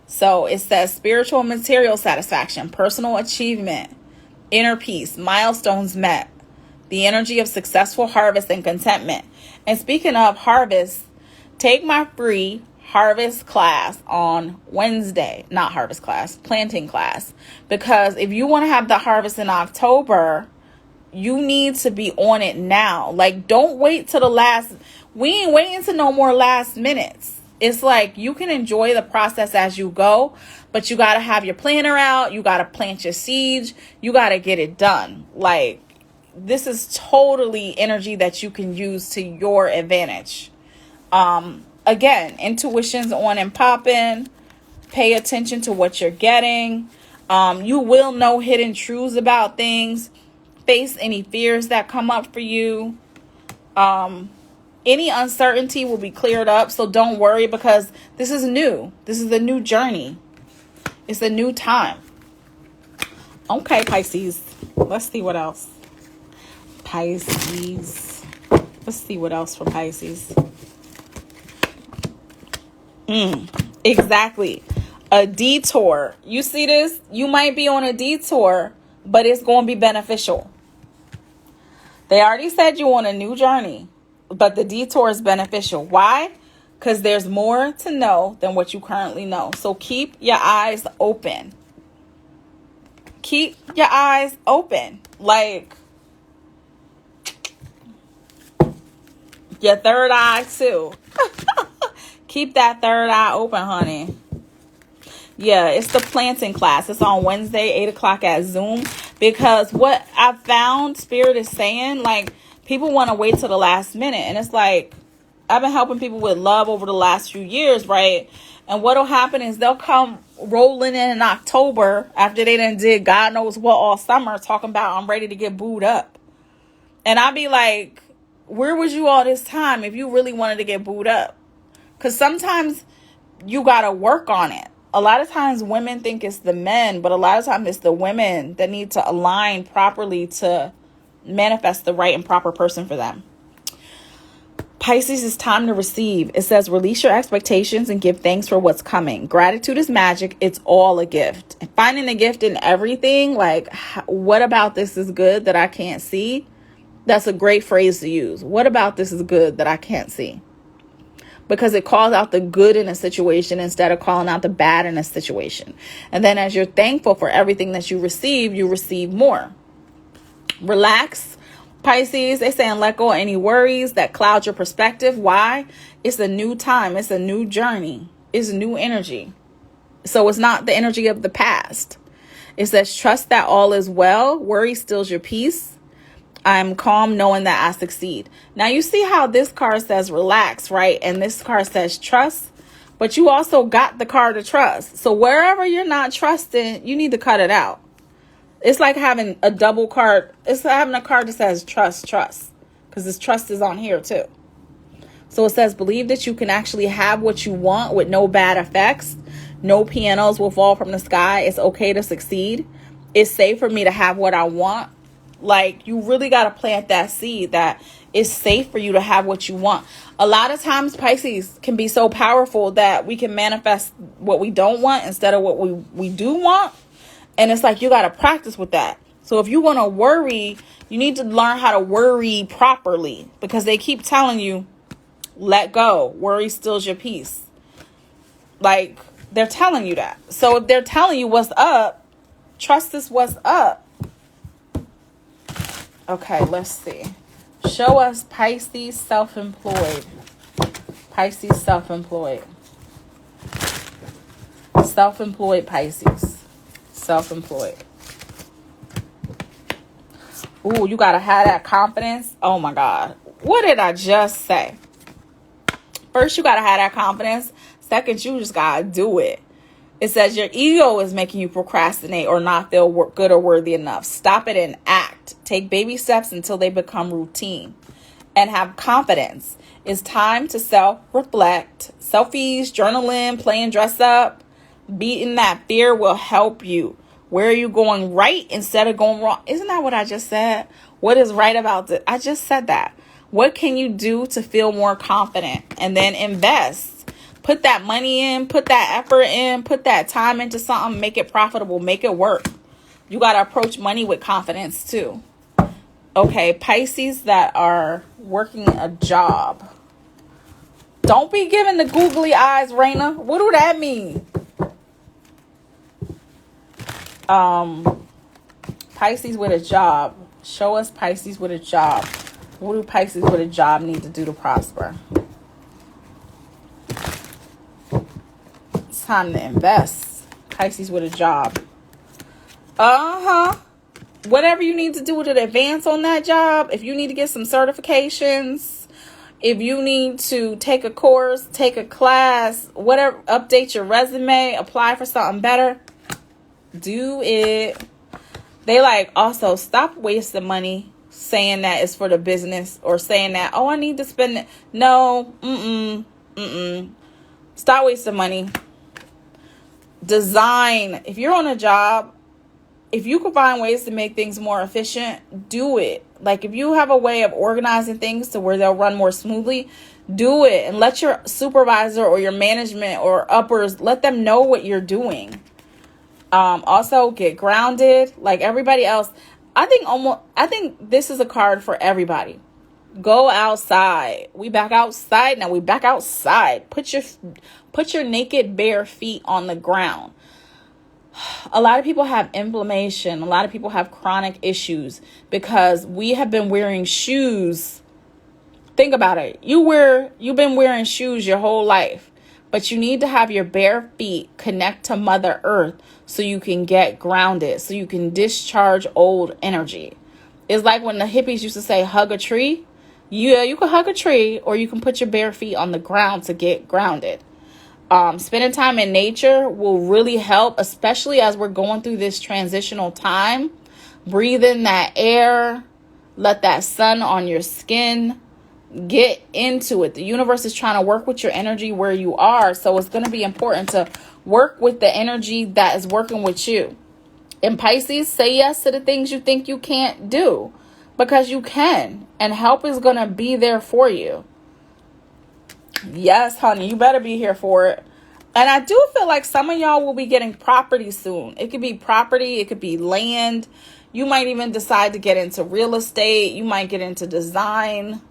So it says spiritual and material satisfaction, personal achievement, inner peace, milestones met, the energy of successful harvest and contentment. And speaking of harvest, take my free harvest class on Wednesday. Not harvest class, planting class. Because if you want to have the harvest in October, you need to be on it now. Like, don't wait till the last. We ain't waiting to no more last minutes. It's like you can enjoy the process as you go, but you got to have your planner out. You got to plant your seeds. You got to get it done. Like, this is totally energy that you can use to your advantage. Again, intuition's on and popping. Pay attention to what you're getting. You will know hidden truths about things. face any fears that come up for you. Any uncertainty will be cleared up. So don't worry, because this is new. This is a new journey. It's a new time. Okay, Pisces. Let's see what else. Pisces. Let's see what else for Pisces. Exactly. A detour. You see this? You might be on a detour, but it's going to be beneficial. They already said you on a new journey, but the detour is beneficial. Why? Because there's more to know than what you currently know. So keep your eyes open. Keep your eyes open. Like your third eye too. Keep that third eye open, honey. Yeah, it's the planting class. It's on Wednesday, 8 o'clock at Zoom. Because what I found Spirit is saying, like, people want to wait till the last minute. And it's like, I've been helping people with love over the last few years, right? And what'll happen is they'll come rolling in October after they done did God knows what all summer, talking about I'm ready to get booed up. And I'll be like, where was you all this time if you really wanted to get booed up? Because sometimes you got to work on it. A lot of times women think it's the men, but a lot of times it's the women that need to align properly to manifest the right and proper person for them. Pisces, is time to receive. It says release your expectations and give thanks for what's coming. Gratitude is magic. It's all a gift. And finding a gift in everything, like what about this is good that I can't see? That's a great phrase to use. What about this is good that I can't see? Because it calls out the good in a situation instead of calling out the bad in a situation. And then as you're thankful for everything that you receive more. Relax. Pisces, they saying let go of any worries that cloud your perspective. Why? It's a new time. It's a new journey. It's new energy. So it's not the energy of the past. It says trust that all is well. Worry steals your peace. I'm calm knowing that I succeed. Now you see how this card says relax, right? And this card says trust. But you also got the card to trust. So wherever you're not trusting, you need to cut it out. It's like having a double card. It's having a card that says trust. Because this trust is on here too. So it says believe that you can actually have what you want with no bad effects. No pianos will fall from the sky. It's okay to succeed. It's safe for me to have what I want. Like, you really got to plant that seed that it's safe for you to have what you want. A lot of times Pisces can be so powerful that we can manifest what we don't want instead of what we do want. And it's like you got to practice with that. So if you want to worry, you need to learn how to worry properly, because they keep telling you, let go. Worry steals your peace. Like, they're telling you that. So if they're telling you what's up, trust is what's up. Okay, let's see. Show us Pisces self-employed. Pisces self-employed. Self-employed Pisces. Self-employed. Ooh, you got to have that confidence. Oh my God. What did I just say? First, you got to have that confidence. Second, you just got to do it. It says your ego is making you procrastinate or not feel good or worthy enough. Stop it and act. Take baby steps until they become routine. And have confidence. It's time to self-reflect. Selfies, journaling, playing dress up. Beating that fear will help you. Where are you going right instead of going wrong? Isn't that what I just said? What is right about it? I just said that. What can you do to feel more confident? And then invest. Put that money in, put that effort in, put that time into something, make it profitable, make it work. You got to approach money with confidence too. Okay, Pisces that are working a job. Don't be giving the googly eyes, Raina. What do that mean? Pisces with a job. Show us Pisces with a job. What do Pisces with a job need to do to prosper? It's time to invest. Pisces with a job. Whatever you need to do to advance on that job. If you need to get some certifications, if you need to take a course, take a class, whatever, update your resume, apply for something better, do it. They like, also stop wasting money saying that it's for the business, or saying that, oh, I need to spend it. No, stop wasting money. Design. If you're on a job, if you can find ways to make things more efficient, do it. Like, if you have a way of organizing things to where they'll run more smoothly, do it. And let your supervisor or your management or uppers, let them know what you're doing. Also, get grounded like everybody else. I think this is a card for everybody. Go outside. We back outside now. We back outside. Put your naked bare feet on the ground. A lot of people have inflammation. A lot of people have chronic issues because we have been wearing shoes. Think about it. You've been wearing shoes your whole life, but you need to have your bare feet connect to Mother Earth so you can get grounded, so you can discharge old energy. It's like when the hippies used to say, hug a tree. Yeah, you can hug a tree, or you can put your bare feet on the ground to get grounded. Spending time in nature will really help, especially as we're going through this transitional time. Breathe in that air. Let that sun on your skin. Get into it. The universe is trying to work with your energy where you are. So it's going to be important to work with the energy that is working with you. In Pisces, say yes to the things you think you can't do, because you can. And help is going to be there for you. Yes, honey, you better be here for it. And I do feel like some of y'all will be getting property soon. It could be property. It could be land. You might even decide to get into real estate. You might get into design,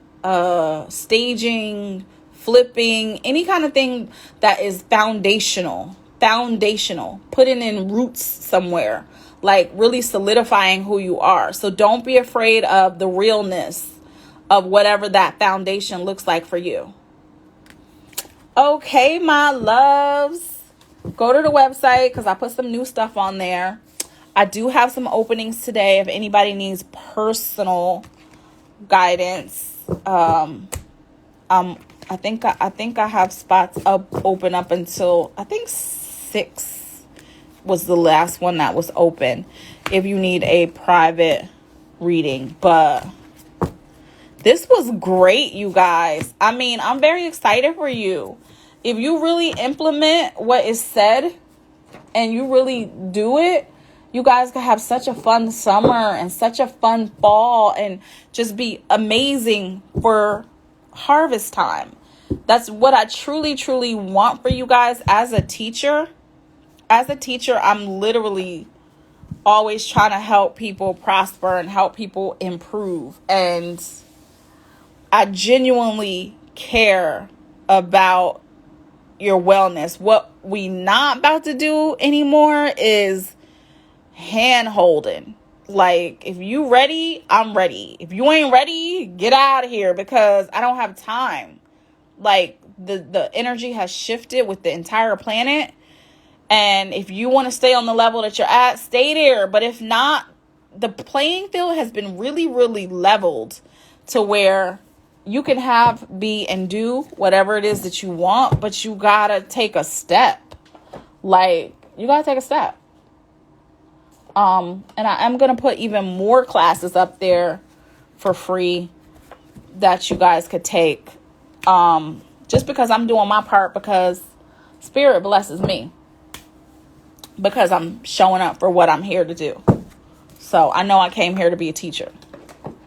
staging, flipping, any kind of thing that is foundational, putting in roots somewhere, like really solidifying who you are. So don't be afraid of the realness of whatever that foundation looks like for you. Okay, my loves, go to the website because I put some new stuff on there. I do have some openings today if anybody needs personal guidance. I think I have spots open up until I think 6 was the last one that was open if you need a private reading. But this was great, you guys. I mean, I'm very excited for you. If you really implement what is said and you really do it, you guys can have such a fun summer and such a fun fall and just be amazing for harvest time. That's what I truly, truly want for you guys as a teacher. As a teacher, I'm literally always trying to help people prosper and help people improve. And I genuinely care about your wellness. What we not about to do anymore is hand holding. Like, if you ready, I'm ready. If you ain't ready, get out of here, because I don't have time. Like, the energy has shifted with the entire planet. And if you want to stay on the level that you're at, stay there. But if not, the playing field has been really, really leveled to where you can have, be, and do whatever it is that you want, but you gotta take a step. Like, you gotta take a step. And I am gonna put even more classes up there for free that you guys could take. Just because I'm doing my part, because Spirit blesses me, because I'm showing up for what I'm here to do. So I know I came here to be a teacher.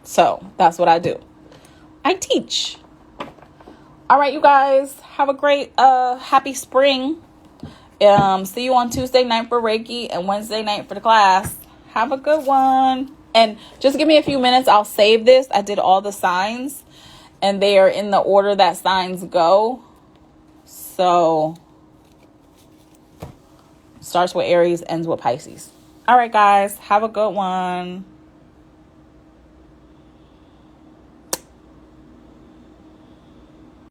So that's what I do. I teach. All right, you guys, have a great, happy spring. See you on Tuesday night for Reiki and Wednesday night for the class. Have a good one. And just give me a few minutes. I'll save this. I did all the signs and they are in the order that signs go. So starts with Aries, ends with Pisces. All right, guys, have a good one.